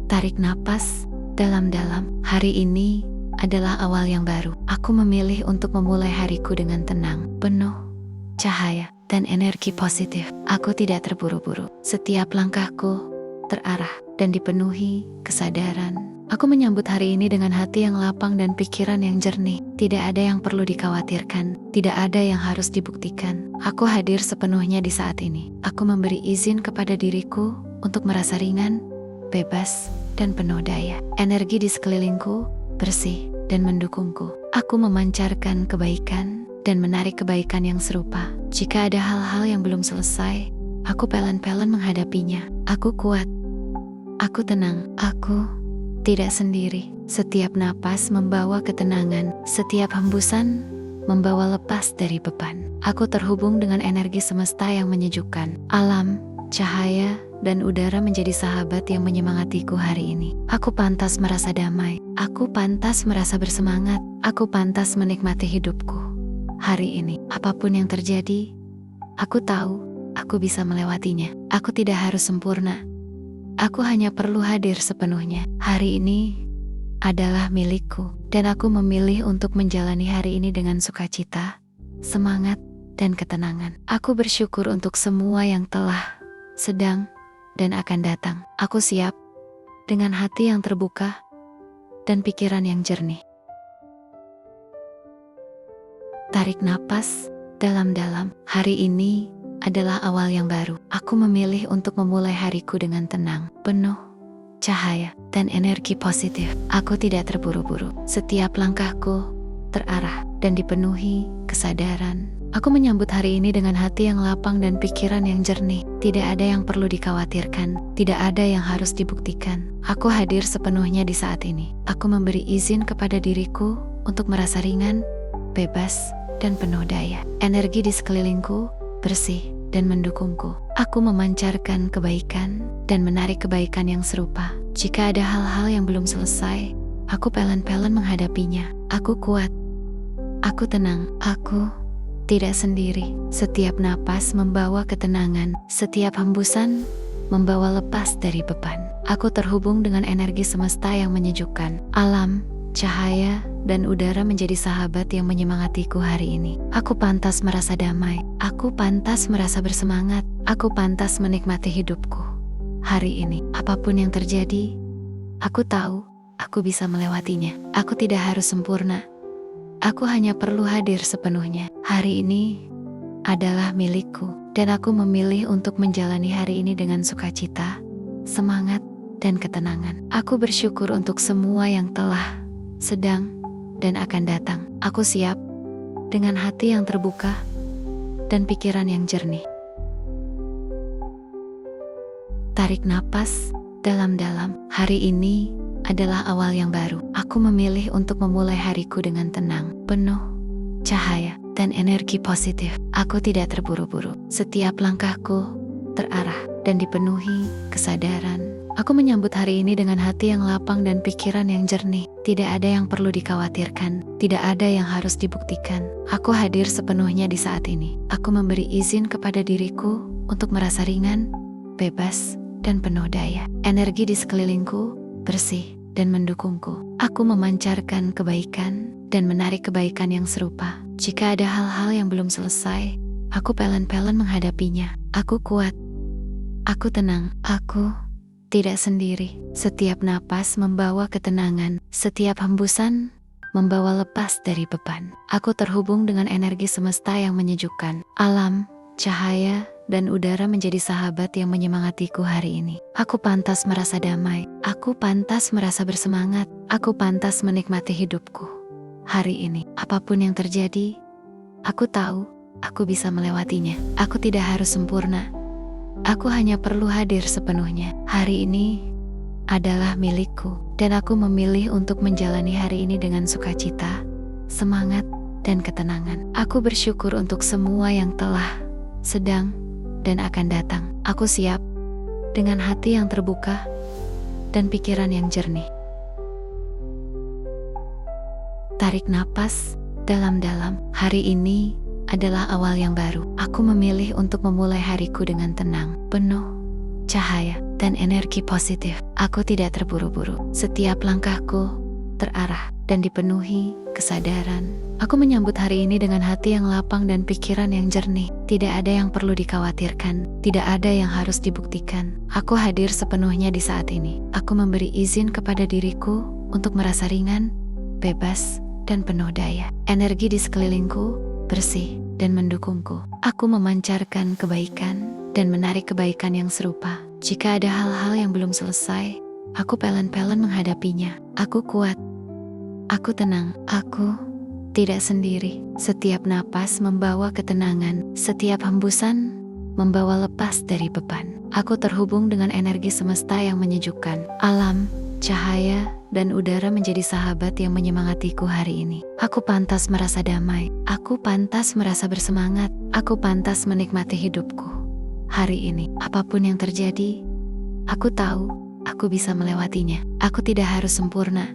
Tarik napas dalam-dalam. Hari ini adalah awal yang baru. Aku memilih untuk memulai hariku dengan tenang, penuh cahaya, dan energi positif. Aku tidak terburu-buru. Setiap langkahku terarah dan dipenuhi kesadaran. Aku menyambut hari ini dengan hati yang lapang dan pikiran yang jernih. Tidak ada yang perlu dikhawatirkan. Tidak ada yang harus dibuktikan. Aku hadir sepenuhnya di saat ini. Aku memberi izin kepada diriku untuk merasa ringan, bebas, dan penuh daya. Energi di sekelilingku bersih dan mendukungku. Aku memancarkan kebaikan dan menarik kebaikan yang serupa. Jika ada hal-hal yang belum selesai, aku pelan-pelan menghadapinya. Aku kuat. Aku tenang. Aku tidak sendiri. Setiap napas membawa ketenangan. Setiap hembusan membawa lepas dari beban. Aku terhubung dengan energi semesta yang menyejukkan. Alam, cahaya, dan udara menjadi sahabat yang menyemangatiku hari ini. Aku pantas merasa damai. Aku pantas merasa bersemangat. Aku pantas menikmati hidupku. Hari ini, apapun yang terjadi, aku tahu aku bisa melewatinya. Aku tidak harus sempurna. Aku hanya perlu hadir sepenuhnya. Hari ini adalah milikku, dan aku memilih untuk menjalani hari ini dengan sukacita, semangat, dan ketenangan. Aku bersyukur untuk semua yang telah, sedang, dan akan datang. Aku siap dengan hati yang terbuka dan pikiran yang jernih. Tarik napas dalam-dalam. Hari ini adalah awal yang baru. Aku memilih untuk memulai hariku dengan tenang, penuh cahaya, dan energi positif. Aku tidak terburu-buru. Setiap langkahku terarah dan dipenuhi kesadaran. Aku menyambut hari ini dengan hati yang lapang dan pikiran yang jernih. Tidak ada yang perlu dikhawatirkan. Tidak ada yang harus dibuktikan. Aku hadir sepenuhnya di saat ini. Aku memberi izin kepada diriku untuk merasa ringan, bebas, dan penuh daya. Energi di sekelilingku bersih dan mendukungku. Aku memancarkan kebaikan dan menarik kebaikan yang serupa. Jika ada hal-hal yang belum selesai, aku pelan-pelan menghadapinya. Aku kuat. Aku tenang. Aku tidak sendiri. Setiap napas membawa ketenangan. Setiap hembusan membawa lepas dari beban. Aku terhubung dengan energi semesta yang menyejukkan. Alam, cahaya, dan udara menjadi sahabat yang menyemangatiku hari ini. Aku pantas merasa damai. Aku pantas merasa bersemangat. Aku pantas menikmati hidupku. Hari ini, apapun yang terjadi, aku tahu aku bisa melewatinya. Aku tidak harus sempurna. Aku hanya perlu hadir sepenuhnya. Hari ini adalah milikku, dan aku memilih untuk menjalani hari ini dengan sukacita, semangat, dan ketenangan. Aku bersyukur untuk semua yang telah, sedang, dan akan datang. Aku siap dengan hati yang terbuka dan pikiran yang jernih. Tarik napas dalam-dalam. Hari ini adalah awal yang baru. Aku memilih untuk memulai hariku dengan tenang, penuh cahaya, dan energi positif. Aku tidak terburu-buru. Setiap langkahku terarah dan dipenuhi kesadaran. Aku menyambut hari ini dengan hati yang lapang dan pikiran yang jernih. Tidak ada yang perlu dikhawatirkan. Tidak ada yang harus dibuktikan. Aku hadir sepenuhnya di saat ini. Aku memberi izin kepada diriku untuk merasa ringan, bebas, dan penuh daya. Energi di sekelilingku bersih dan mendukungku. Aku memancarkan kebaikan dan menarik kebaikan yang serupa. Jika ada hal-hal yang belum selesai, aku pelan-pelan menghadapinya. Aku kuat. Aku tenang. Aku tidak sendiri. Setiap napas membawa ketenangan. Setiap hembusan membawa lepas dari beban. Aku terhubung dengan energi semesta yang menyejukkan. Alam, cahaya, dan udara menjadi sahabat yang menyemangatiku hari ini. Aku pantas merasa damai, aku pantas merasa bersemangat, aku pantas menikmati hidupku. Hari ini, apapun yang terjadi, aku tahu aku bisa melewatinya. Aku tidak harus sempurna, aku hanya perlu hadir sepenuhnya. Hari ini adalah milikku, dan aku memilih untuk menjalani hari ini dengan sukacita, semangat, dan ketenangan. Aku bersyukur untuk semua yang telah, sedang, dan akan datang. Aku siap dengan hati yang terbuka dan pikiran yang jernih. Tarik napas dalam-dalam. Hari ini adalah awal yang baru. Aku memilih untuk memulai hariku dengan tenang, penuh cahaya, dan energi positif. Aku tidak terburu-buru. Setiap langkahku terarah dan dipenuhi kesadaran. Aku menyambut hari ini dengan hati yang lapang dan pikiran yang jernih. Tidak ada yang perlu dikhawatirkan, tidak ada yang harus dibuktikan. Aku hadir sepenuhnya di saat ini. Aku memberi izin kepada diriku untuk merasa ringan, bebas, dan penuh daya. Energi di sekelilingku bersih dan mendukungku. Aku memancarkan kebaikan dan menarik kebaikan yang serupa. Jika ada hal-hal yang belum selesai, aku pelan-pelan menghadapinya. Aku kuat, aku tenang, aku tidak sendiri. Setiap napas membawa ketenangan, setiap hembusan membawa lepas dari beban. Aku terhubung dengan energi semesta yang menyejukkan. Alam, cahaya, dan udara menjadi sahabat yang menyemangatiku hari ini. Aku pantas merasa damai, aku pantas merasa bersemangat, aku pantas menikmati hidupku. Hari ini, apapun yang terjadi, aku tahu aku bisa melewatinya. Aku tidak harus sempurna,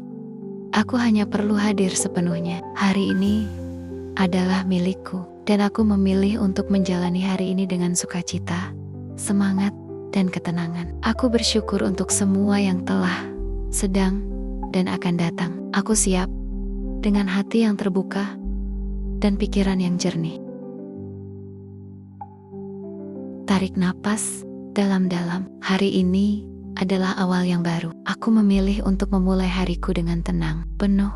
aku hanya perlu hadir sepenuhnya. Hari ini adalah milikku, dan aku memilih untuk menjalani hari ini dengan sukacita, semangat, dan ketenangan. Aku bersyukur untuk semua yang telah, sedang, dan akan datang. Aku siap dengan hati yang terbuka dan pikiran yang jernih. Tarik napas dalam-dalam. Hari ini adalah awal yang baru. Aku memilih untuk memulai hariku dengan tenang, penuh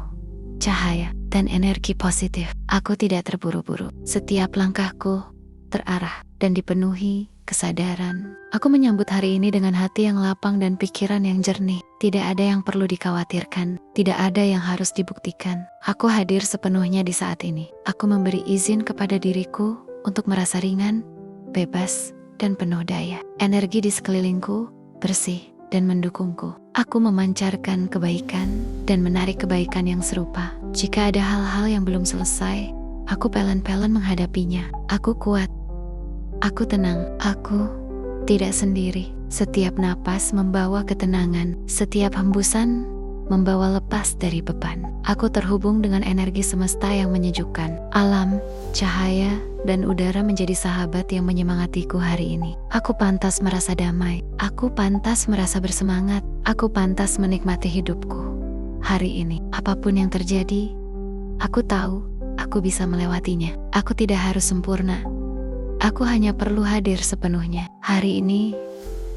cahaya, dan energi positif. Aku tidak terburu-buru. Setiap langkahku terarah dan dipenuhi kesadaran. Aku menyambut hari ini dengan hati yang lapang dan pikiran yang jernih. Tidak ada yang perlu dikhawatirkan, tidak ada yang harus dibuktikan. Aku hadir sepenuhnya di saat ini. Aku memberi izin kepada diriku untuk merasa ringan, bebas, dan penuh daya. Energi di sekelilingku bersih dan mendukungku. Aku memancarkan kebaikan dan menarik kebaikan yang serupa. Jika ada hal-hal yang belum selesai, aku pelan-pelan menghadapinya. Aku kuat, aku tenang, aku tidak sendiri. Setiap napas membawa ketenangan, setiap hembusan membawa lepas dari beban. Aku terhubung dengan energi semesta yang menyejukkan. Alam, cahaya, dan udara menjadi sahabat yang menyemangatiku hari ini. Aku pantas merasa damai, aku pantas merasa bersemangat, aku pantas menikmati hidupku. Hari ini, apapun yang terjadi, aku tahu aku bisa melewatinya. Aku tidak harus sempurna, aku hanya perlu hadir sepenuhnya. Hari ini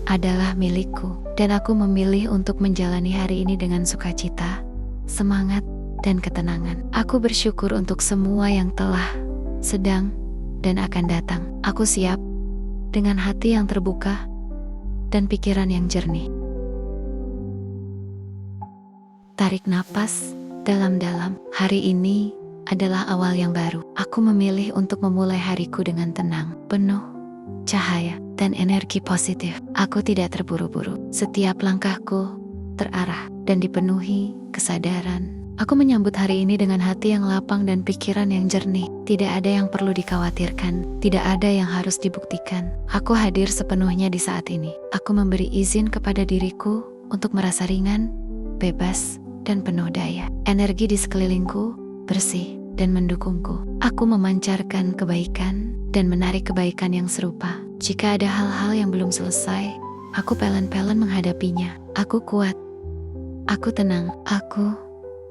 adalah milikku, dan aku memilih untuk menjalani hari ini dengan sukacita, semangat, dan ketenangan. Aku bersyukur untuk semua yang telah, sedang, dan akan datang. Aku siap dengan hati yang terbuka dan pikiran yang jernih. Tarik napas dalam-dalam. Hari ini adalah awal yang baru. Aku memilih untuk memulai hariku dengan tenang, penuh cahaya, dan energi positif. Aku tidak terburu-buru. Setiap langkahku terarah dan dipenuhi kesadaran. Aku menyambut hari ini dengan hati yang lapang dan pikiran yang jernih. Tidak ada yang perlu dikhawatirkan, tidak ada yang harus dibuktikan. Aku hadir sepenuhnya di saat ini. Aku memberi izin kepada diriku untuk merasa ringan, bebas, dan penuh daya. Energi di sekelilingku bersih dan mendukungku. Aku memancarkan kebaikan dan menarik kebaikan yang serupa. Jika ada hal-hal yang belum selesai, aku pelan-pelan menghadapinya. Aku kuat, aku tenang, aku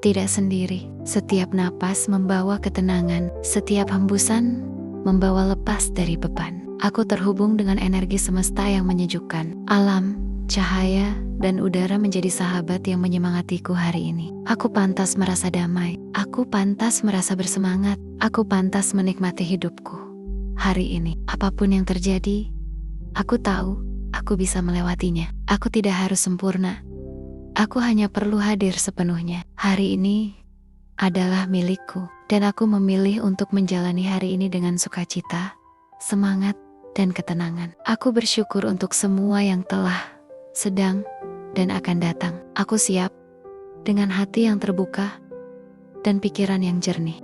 tidak sendiri. Setiap napas membawa ketenangan, setiap hembusan membawa lepas dari beban. Aku terhubung dengan energi semesta yang menyejukkan. Alam, cahaya, dan udara menjadi sahabat yang menyemangatiku hari ini. Aku pantas merasa damai, aku pantas merasa bersemangat, aku pantas menikmati hidupku. Hari ini, apapun yang terjadi, Aku tahu, aku bisa melewatinya. Aku tidak harus sempurna. Aku hanya perlu hadir sepenuhnya. Hari ini adalah milikku, dan aku memilih untuk menjalani hari ini dengan sukacita, semangat, dan ketenangan. Aku bersyukur untuk semua yang telah, sedang, dan akan datang. Aku siap dengan hati yang terbuka dan pikiran yang jernih.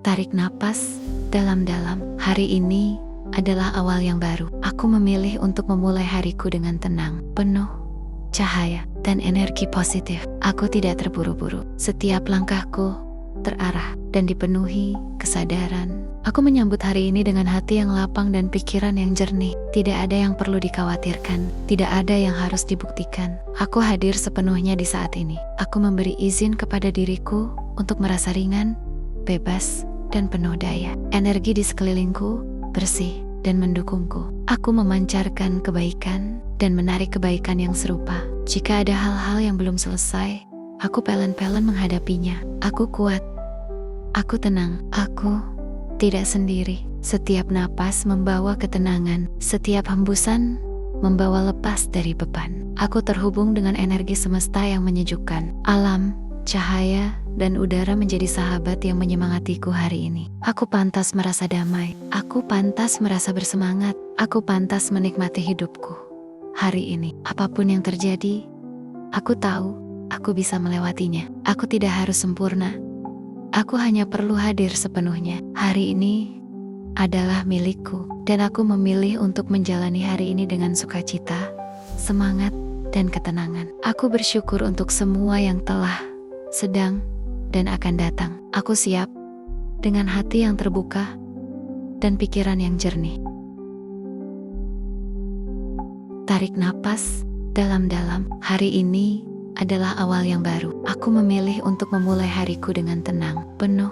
Tarik napas dalam-dalam. Hari ini adalah awal yang baru. Aku memilih untuk memulai hariku dengan tenang, penuh cahaya, dan energi positif. Aku tidak terburu-buru. Setiap langkahku terarah dan dipenuhi kesadaran. Aku menyambut hari ini dengan hati yang lapang dan pikiran yang jernih. Tidak ada yang perlu dikhawatirkan. Tidak ada yang harus dibuktikan. Aku hadir sepenuhnya di saat ini. Aku memberi izin kepada diriku untuk merasa ringan, bebas, dan penuh daya. Energi di sekelilingku bersih dan mendukungku. Aku memancarkan kebaikan dan menarik kebaikan yang serupa. Jika ada hal-hal yang belum selesai, aku pelan-pelan menghadapinya. Aku kuat. Aku tenang. Aku tidak sendiri. Setiap napas membawa ketenangan. Setiap hembusan membawa lepas dari beban. Aku terhubung dengan energi semesta yang menyejukkan. Alam, cahaya, dan udara menjadi sahabat yang menyemangatiku hari ini. Aku pantas merasa damai. Aku pantas merasa bersemangat. Aku pantas menikmati hidupku. Hari ini, apapun yang terjadi, aku tahu aku bisa melewatinya. Aku tidak harus sempurna. Aku hanya perlu hadir sepenuhnya. Hari ini adalah milikku, dan aku memilih untuk menjalani hari ini dengan sukacita, semangat, dan ketenangan. Aku bersyukur untuk semua yang telah, sedang, dan akan datang. Aku siap dengan hati yang terbuka dan pikiran yang jernih. Tarik napas dalam-dalam. Hari ini adalah awal yang baru. Aku memilih untuk memulai hariku dengan tenang, penuh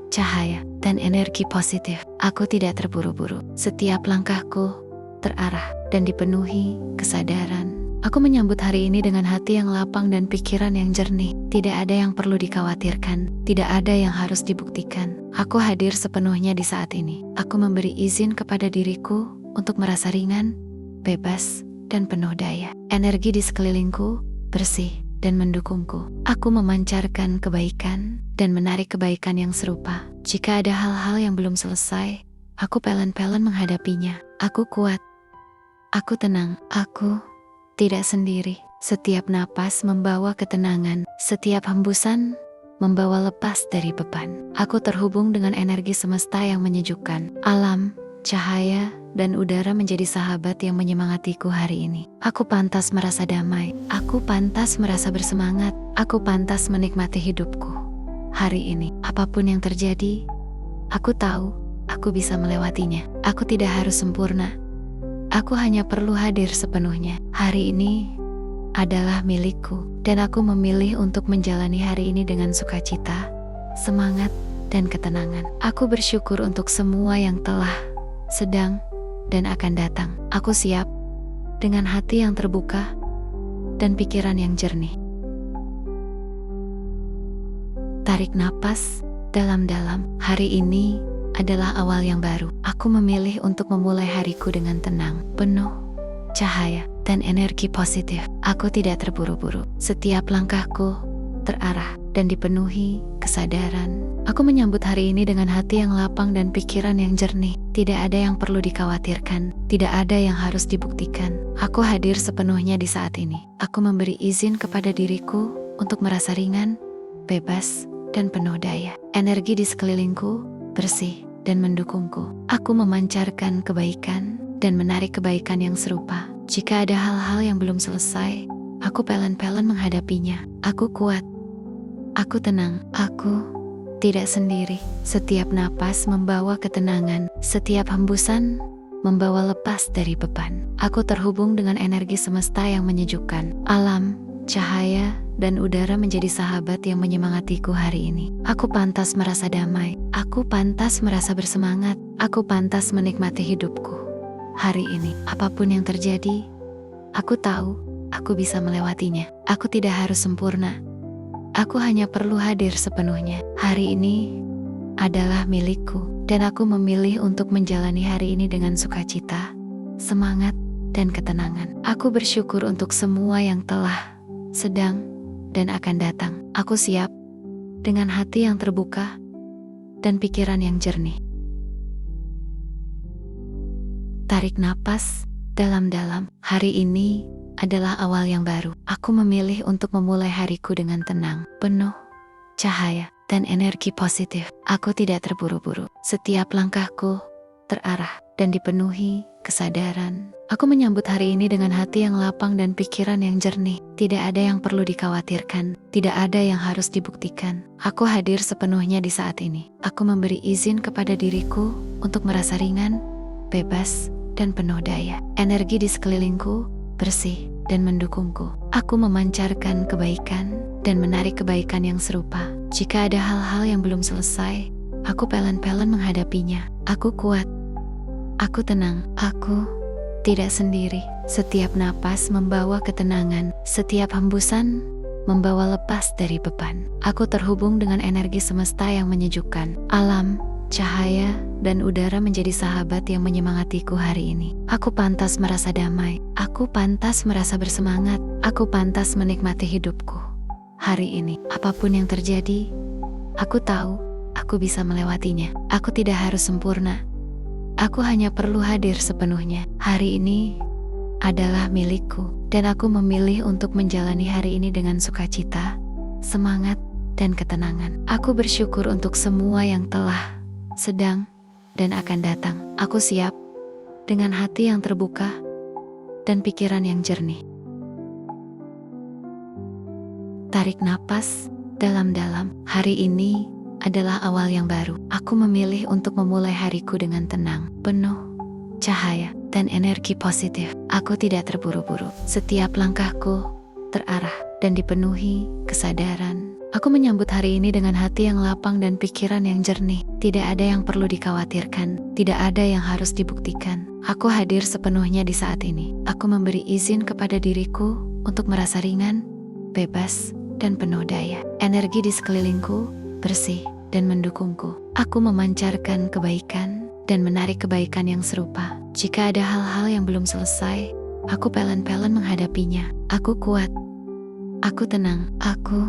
cahaya, dan energi positif. Aku tidak terburu-buru. Setiap langkahku terarah dan dipenuhi kesadaran. Aku menyambut hari ini dengan hati yang lapang dan pikiran yang jernih. Tidak ada yang perlu dikhawatirkan. Tidak ada yang harus dibuktikan. Aku hadir sepenuhnya di saat ini. Aku memberi izin kepada diriku untuk merasa ringan, bebas, dan penuh daya. Energi di sekelilingku bersih dan mendukungku. Aku memancarkan kebaikan dan menarik kebaikan yang serupa. Jika ada hal-hal yang belum selesai, aku pelan-pelan menghadapinya. Aku kuat. Aku tenang. Aku tidak sendiri. Setiap napas membawa ketenangan. Setiap hembusan membawa lepas dari beban. Aku terhubung dengan energi semesta yang menyejukkan. Alam, cahaya, dan udara menjadi sahabat yang menyemangatiku hari ini. Aku pantas merasa damai. Aku pantas merasa bersemangat. Aku pantas menikmati hidupku. Hari ini, apapun yang terjadi, aku tahu aku bisa melewatinya. Aku tidak harus sempurna. Aku hanya perlu hadir sepenuhnya. Hari ini adalah milikku, dan aku memilih untuk menjalani hari ini dengan sukacita, semangat, dan ketenangan. Aku bersyukur untuk semua yang telah, sedang, dan akan datang. Aku siap dengan hati yang terbuka dan pikiran yang jernih. Tarik napas dalam-dalam. Hari ini adalah awal yang baru. Aku memilih untuk memulai hariku dengan tenang, penuh cahaya, dan energi positif. Aku tidak terburu-buru. Setiap langkahku terarah dan dipenuhi kesadaran. Aku menyambut hari ini dengan hati yang lapang dan pikiran yang jernih. Tidak ada yang perlu dikhawatirkan. Tidak ada yang harus dibuktikan. Aku hadir sepenuhnya di saat ini. Aku memberi izin kepada diriku untuk merasa ringan, bebas, dan penuh daya. Energi di sekelilingku bersih dan mendukungku. Aku memancarkan kebaikan dan menarik kebaikan yang serupa. Jika ada hal-hal yang belum selesai, aku pelan-pelan menghadapinya. Aku kuat. Aku tenang. Aku tidak sendiri. Setiap napas membawa ketenangan. Setiap hembusan membawa lepas dari beban. Aku terhubung dengan energi semesta yang menyejukkan. Alam, cahaya, dan udara menjadi sahabat yang menyemangatiku hari ini. Aku pantas merasa damai. Aku pantas merasa bersemangat. Aku pantas menikmati hidupku. Hari ini, apapun yang terjadi, aku tahu aku bisa melewatinya. Aku tidak harus sempurna. Aku hanya perlu hadir sepenuhnya. Hari ini adalah milikku, dan aku memilih untuk menjalani hari ini dengan sukacita, semangat, dan ketenangan. Aku bersyukur untuk semua yang telah, sedang, dan akan datang. Aku siap dengan hati yang terbuka dan pikiran yang jernih. Tarik napas dalam-dalam. Hari ini adalah awal yang baru. Aku memilih untuk memulai hariku dengan tenang, penuh cahaya dan energi positif. Aku tidak terburu-buru. Setiap langkahku terarah dan dipenuhi kesadaran. Aku menyambut hari ini dengan hati yang lapang dan pikiran yang jernih. Tidak ada yang perlu dikhawatirkan, tidak ada yang harus dibuktikan. Aku hadir sepenuhnya di saat ini. Aku memberi izin kepada diriku untuk merasa ringan, bebas, dan penuh daya. Energi di sekelilingku bersih dan mendukungku. Aku memancarkan kebaikan dan menarik kebaikan yang serupa. Jika ada hal-hal yang belum selesai, aku pelan-pelan menghadapinya. Aku kuat. Aku tenang. Aku tidak sendiri. Setiap napas membawa ketenangan. Setiap hembusan membawa lepas dari beban. Aku terhubung dengan energi semesta yang menyejukkan. Alam, cahaya, dan udara menjadi sahabat yang menyemangatiku hari ini. Aku pantas merasa damai. Aku pantas merasa bersemangat. Aku pantas menikmati hidupku. Hari ini, apapun yang terjadi, aku tahu aku bisa melewatinya. Aku tidak harus sempurna. Aku hanya perlu hadir sepenuhnya. Hari ini adalah milikku, dan aku memilih untuk menjalani hari ini dengan sukacita, semangat, dan ketenangan. Aku bersyukur untuk semua yang telah, sedang, dan akan datang. Aku siap dengan hati yang terbuka dan pikiran yang jernih. Tarik napas dalam-dalam. Hari ini adalah awal yang baru. Aku memilih untuk memulai hariku dengan tenang, penuh cahaya, dan energi positif. Aku tidak terburu-buru. Setiap langkahku terarah dan dipenuhi kesadaran. Aku menyambut hari ini dengan hati yang lapang dan pikiran yang jernih. Tidak ada yang perlu dikhawatirkan, tidak ada yang harus dibuktikan. Aku hadir sepenuhnya di saat ini. Aku memberi izin kepada diriku untuk merasa ringan, bebas, dan penuh daya. Energi di sekelilingku bersih dan mendukungku. Aku memancarkan kebaikan dan menarik kebaikan yang serupa. Jika ada hal-hal yang belum selesai, aku pelan-pelan menghadapinya. Aku kuat. Aku tenang. Aku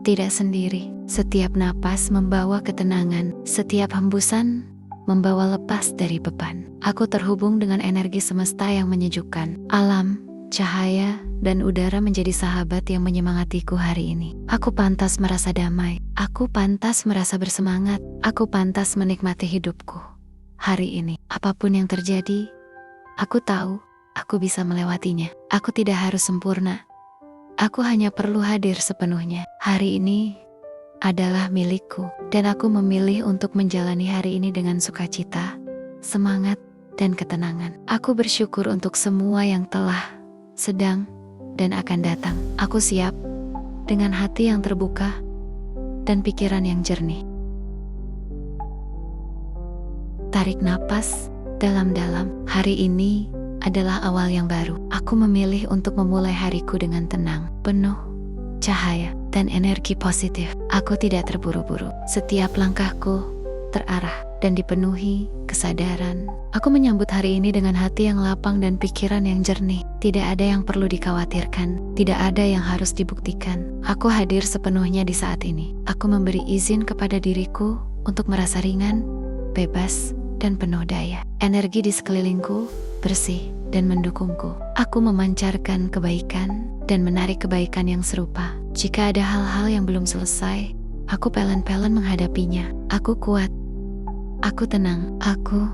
tidak sendiri. Setiap napas membawa ketenangan. Setiap hembusan membawa lepas dari beban. Aku terhubung dengan energi semesta yang menyejukkan. Alam, cahaya, dan udara menjadi sahabat yang menyemangatiku hari ini. Aku pantas merasa damai. Aku pantas merasa bersemangat. Aku pantas menikmati hidupku. Hari ini, apapun yang terjadi, aku tahu aku bisa melewatinya. Aku tidak harus sempurna. Aku hanya perlu hadir sepenuhnya. Hari ini adalah milikku, dan aku memilih untuk menjalani hari ini dengan sukacita, semangat, dan ketenangan. Aku bersyukur untuk semua yang telah, sedang, dan akan datang. Aku siap dengan hati yang terbuka dan pikiran yang jernih. Tarik napas dalam-dalam. Hari ini adalah awal yang baru. Aku memilih untuk memulai hariku dengan tenang, penuh cahaya, dan energi positif. Aku tidak terburu-buru. Setiap langkahku terarah dan dipenuhi kesadaran. Aku menyambut hari ini dengan hati yang lapang dan pikiran yang jernih. Tidak ada yang perlu dikhawatirkan, tidak ada yang harus dibuktikan. Aku hadir sepenuhnya di saat ini. Aku memberi izin kepada diriku untuk merasa ringan, bebas, dan penuh daya. Energi di sekelilingku bersih dan mendukungku. Aku memancarkan kebaikan dan menarik kebaikan yang serupa. Jika ada hal-hal yang belum selesai, aku pelan-pelan menghadapinya. Aku kuat. Aku tenang. Aku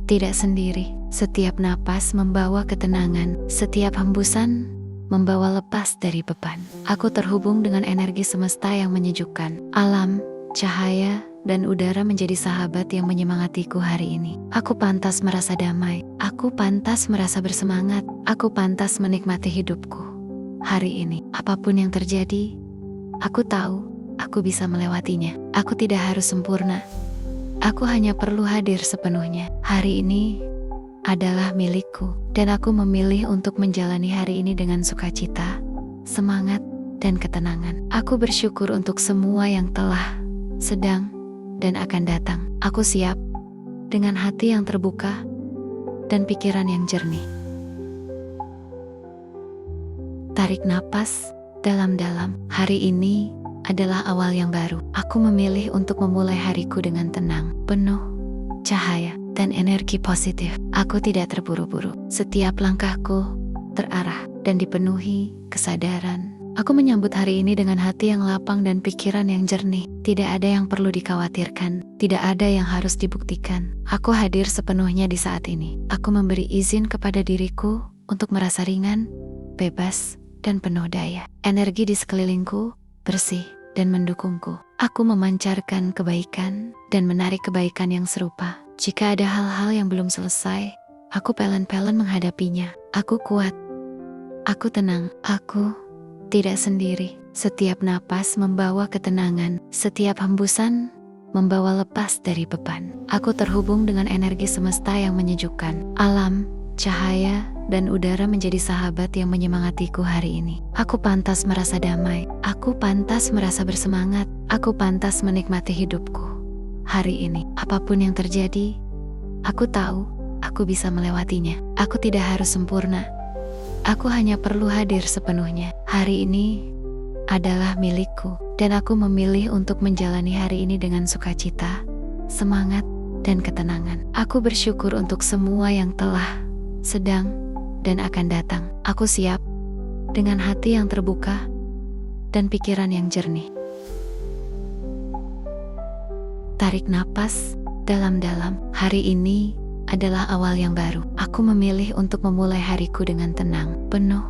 tidak sendiri. Setiap napas membawa ketenangan. Setiap hembusan membawa lepas dari beban. Aku terhubung dengan energi semesta yang menyejukkan. Alam, cahaya, dan udara menjadi sahabat yang menyemangatiku hari ini. Aku pantas merasa damai. Aku pantas merasa bersemangat. Aku pantas menikmati hidupku. Hari ini, apapun yang terjadi, aku tahu aku bisa melewatinya. Aku tidak harus sempurna. Aku hanya perlu hadir sepenuhnya. Hari ini adalah milikku, dan aku memilih untuk menjalani hari ini dengan sukacita, semangat, dan ketenangan. Aku bersyukur untuk semua yang telah, sedang, dan akan datang. Aku siap dengan hati yang terbuka dan pikiran yang jernih. Tarik napas dalam-dalam. Hari ini adalah awal yang baru. Aku memilih untuk memulai hariku dengan tenang, penuh cahaya dan energi positif. Aku tidak terburu-buru. Setiap langkahku terarah dan dipenuhi kesadaran. Aku menyambut hari ini dengan hati yang lapang dan pikiran yang jernih. Tidak ada yang perlu dikhawatirkan, tidak ada yang harus dibuktikan. Aku hadir sepenuhnya di saat ini. Aku memberi izin kepada diriku untuk merasa ringan, bebas, dan penuh daya. Energi di sekelilingku bersih dan mendukungku. Aku memancarkan kebaikan dan menarik kebaikan yang serupa. Jika ada hal-hal yang belum selesai, aku pelan-pelan menghadapinya. Aku kuat. Aku tenang. Aku tidak sendiri. Setiap napas membawa ketenangan. Setiap hembusan membawa lepas dari beban. Aku terhubung dengan energi semesta yang menyejukkan. Alam, cahaya, dan udara menjadi sahabat yang menyemangatiku hari ini. Aku pantas merasa damai. Aku pantas merasa bersemangat. Aku pantas menikmati hidupku. Hari ini, apapun yang terjadi, aku tahu aku bisa melewatinya. Aku tidak harus sempurna. Aku hanya perlu hadir sepenuhnya. Hari ini adalah milikku, dan aku memilih untuk menjalani hari ini dengan sukacita, semangat, dan ketenangan. Aku bersyukur untuk semua yang telah, sedang, dan akan datang. Aku siap dengan hati yang terbuka dan pikiran yang jernih. Tarik napas dalam-dalam. Hari ini adalah awal yang baru. Aku memilih untuk memulai hariku dengan tenang, penuh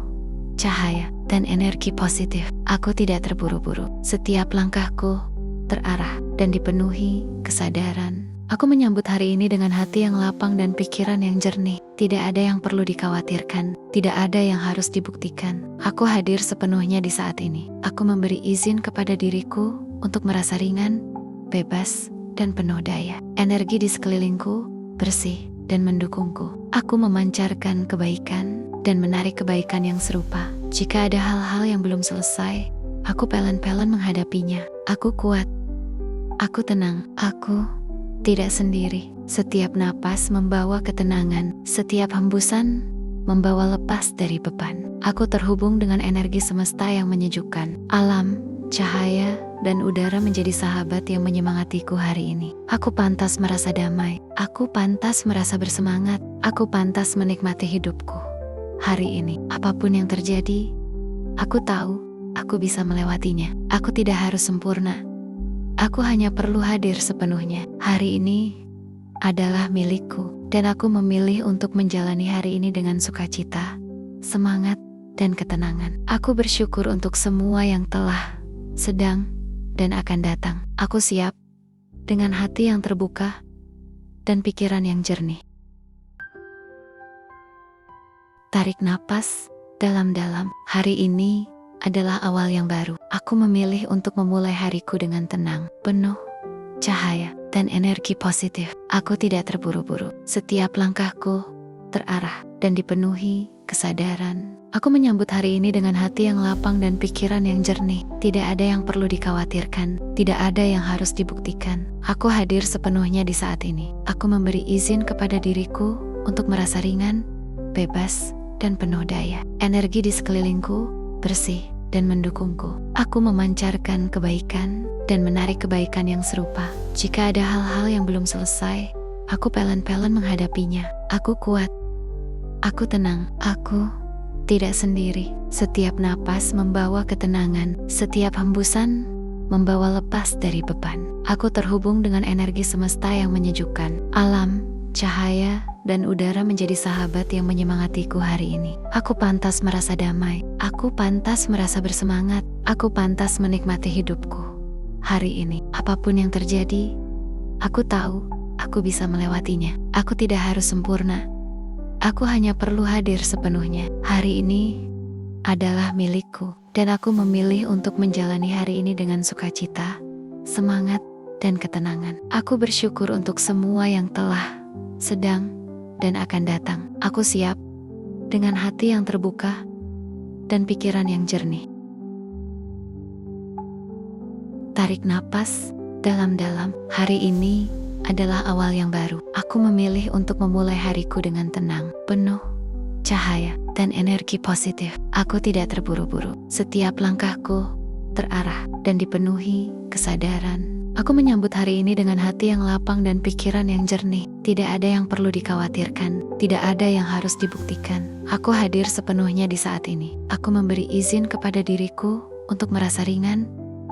cahaya dan energi positif. Aku tidak terburu-buru. Setiap langkahku terarah dan dipenuhi kesadaran. Aku menyambut hari ini dengan hati yang lapang dan pikiran yang jernih. Tidak ada yang perlu dikhawatirkan, tidak ada yang harus dibuktikan. Aku hadir sepenuhnya di saat ini. Aku memberi izin kepada diriku untuk merasa ringan, bebas, dan penuh daya. Energi di sekelilingku bersih dan mendukungku. Aku memancarkan kebaikan dan menarik kebaikan yang serupa. Jika ada hal-hal yang belum selesai, aku pelan-pelan menghadapinya. Aku kuat. Aku tenang. Aku tidak sendiri. Setiap napas membawa ketenangan. Setiap hembusan membawa lepas dari beban. Aku terhubung dengan energi semesta yang menyejukkan. Alam, cahaya, dan udara menjadi sahabat yang menyemangatiku hari ini. Aku pantas merasa damai. Aku pantas merasa bersemangat. Aku pantas menikmati hidupku. Hari ini, apapun yang terjadi, aku tahu aku bisa melewatinya. Aku tidak harus sempurna. Aku hanya perlu hadir sepenuhnya. Hari ini adalah milikku, dan aku memilih untuk menjalani hari ini dengan sukacita, semangat, dan ketenangan. Aku bersyukur untuk semua yang telah, sedang, dan akan datang. Aku siap dengan hati yang terbuka dan pikiran yang jernih. Tarik napas dalam-dalam. Hari ini adalah awal yang baru. Aku memilih untuk memulai hariku dengan tenang, penuh cahaya dan energi positif. Aku tidak terburu-buru. Setiap langkahku terarah dan dipenuhi kesadaran. Aku menyambut hari ini dengan hati yang lapang dan pikiran yang jernih. Tidak ada yang perlu dikhawatirkan, tidak ada yang harus dibuktikan. Aku hadir sepenuhnya di saat ini. Aku memberi izin kepada diriku untuk merasa ringan, bebas, dan penuh daya. Energi di sekelilingku bersih dan mendukungku. Aku memancarkan kebaikan dan menarik kebaikan yang serupa. Jika ada hal-hal yang belum selesai, aku pelan-pelan menghadapinya. Aku kuat. Aku tenang. Aku tidak sendiri. Setiap napas membawa ketenangan. Setiap hembusan membawa lepas dari beban. Aku terhubung dengan energi semesta yang menyejukkan. Alam, cahaya, dan udara menjadi sahabat yang menyemangatiku hari ini. Aku pantas merasa damai. Aku pantas merasa bersemangat. Aku pantas menikmati hidupku. Hari ini, apapun yang terjadi, aku tahu aku bisa melewatinya. Aku tidak harus sempurna. Aku hanya perlu hadir sepenuhnya. Hari ini adalah milikku, dan aku memilih untuk menjalani hari ini dengan sukacita, semangat, dan ketenangan. Aku bersyukur untuk semua yang telah, sedang, dan akan datang. Aku siap dengan hati yang terbuka dan pikiran yang jernih. Tarik napas dalam-dalam. Hari ini adalah awal yang baru. Aku memilih untuk memulai hariku dengan tenang, penuh cahaya dan energi positif. Aku tidak terburu-buru. Setiap langkahku terarah dan dipenuhi kesadaran. Aku menyambut hari ini dengan hati yang lapang dan pikiran yang jernih. Tidak ada yang perlu dikhawatirkan, tidak ada yang harus dibuktikan. Aku hadir sepenuhnya di saat ini. Aku memberi izin kepada diriku untuk merasa ringan,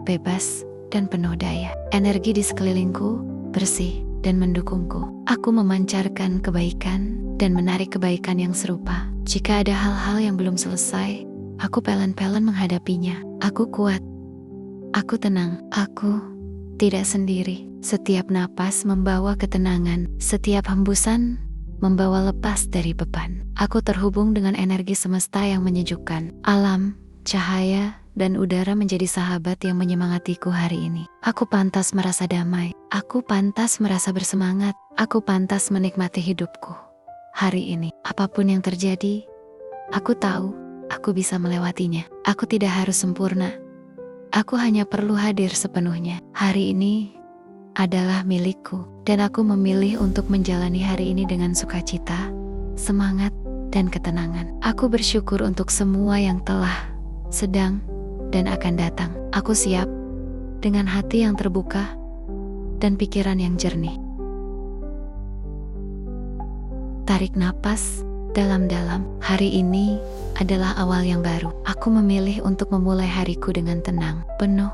bebas, dan penuh daya. Energi di sekelilingku bersih dan mendukungku. Aku memancarkan kebaikan dan menarik kebaikan yang serupa. Jika ada hal-hal yang belum selesai, aku pelan-pelan menghadapinya. Aku kuat. Aku tenang. Aku tidak sendiri. Setiap napas membawa ketenangan. Setiap hembusan membawa lepas dari beban. Aku terhubung dengan energi semesta yang menyejukkan. Alam, cahaya, dan udara menjadi sahabat yang menyemangatiku hari ini. Aku pantas merasa damai. Aku pantas merasa bersemangat. Aku pantas menikmati hidupku. Hari ini, apapun yang terjadi, aku tahu aku bisa melewatinya. Aku tidak harus sempurna. Aku hanya perlu hadir sepenuhnya. Hari ini adalah milikku, dan aku memilih untuk menjalani hari ini dengan sukacita, semangat, dan ketenangan. Aku bersyukur untuk semua yang telah, sedang, dan akan datang. Aku siap dengan hati yang terbuka dan pikiran yang jernih. Tarik napas dalam-dalam. Hari ini adalah awal yang baru. Aku memilih untuk memulai hariku dengan tenang, penuh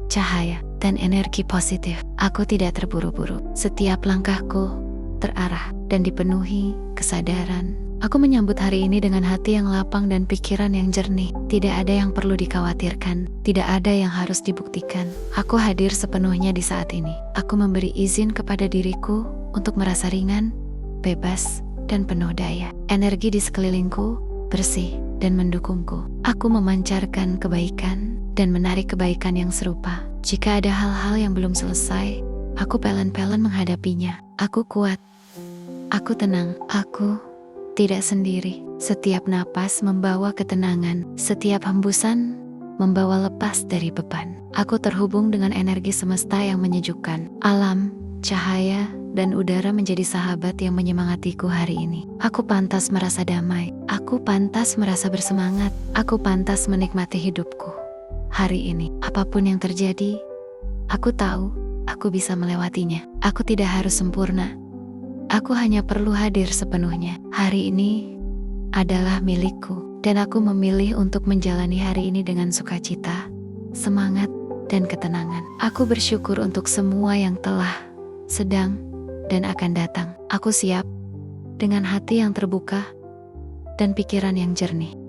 cahaya, dan energi positif. Aku tidak terburu-buru. Setiap langkahku terarah dan dipenuhi kesadaran. Aku menyambut hari ini dengan hati yang lapang dan pikiran yang jernih. Tidak ada yang perlu dikhawatirkan, tidak ada yang harus dibuktikan. Aku hadir sepenuhnya di saat ini. Aku memberi izin kepada diriku untuk merasa ringan, bebas, dan penuh daya. Energi di sekelilingku bersih dan mendukungku. Aku memancarkan kebaikan dan menarik kebaikan yang serupa. Jika ada hal-hal yang belum selesai, aku pelan-pelan menghadapinya. Aku kuat. Aku tenang. Aku tidak sendiri. Setiap napas membawa ketenangan. Setiap hembusan membawa lepas dari beban. Aku terhubung dengan energi semesta yang menyejukkan. Alam, cahaya, dan udara menjadi sahabat yang menyemangatiku hari ini. Aku pantas merasa damai. Aku pantas merasa bersemangat. Aku pantas menikmati hidupku. Hari ini, apapun yang terjadi, aku tahu aku bisa melewatinya. Aku tidak harus sempurna. Aku hanya perlu hadir sepenuhnya. Hari ini adalah milikku, dan aku memilih untuk menjalani hari ini dengan sukacita, semangat, dan ketenangan. Aku bersyukur untuk semua yang telah, sedang, dan akan datang. Aku siap dengan hati yang terbuka dan pikiran yang jernih.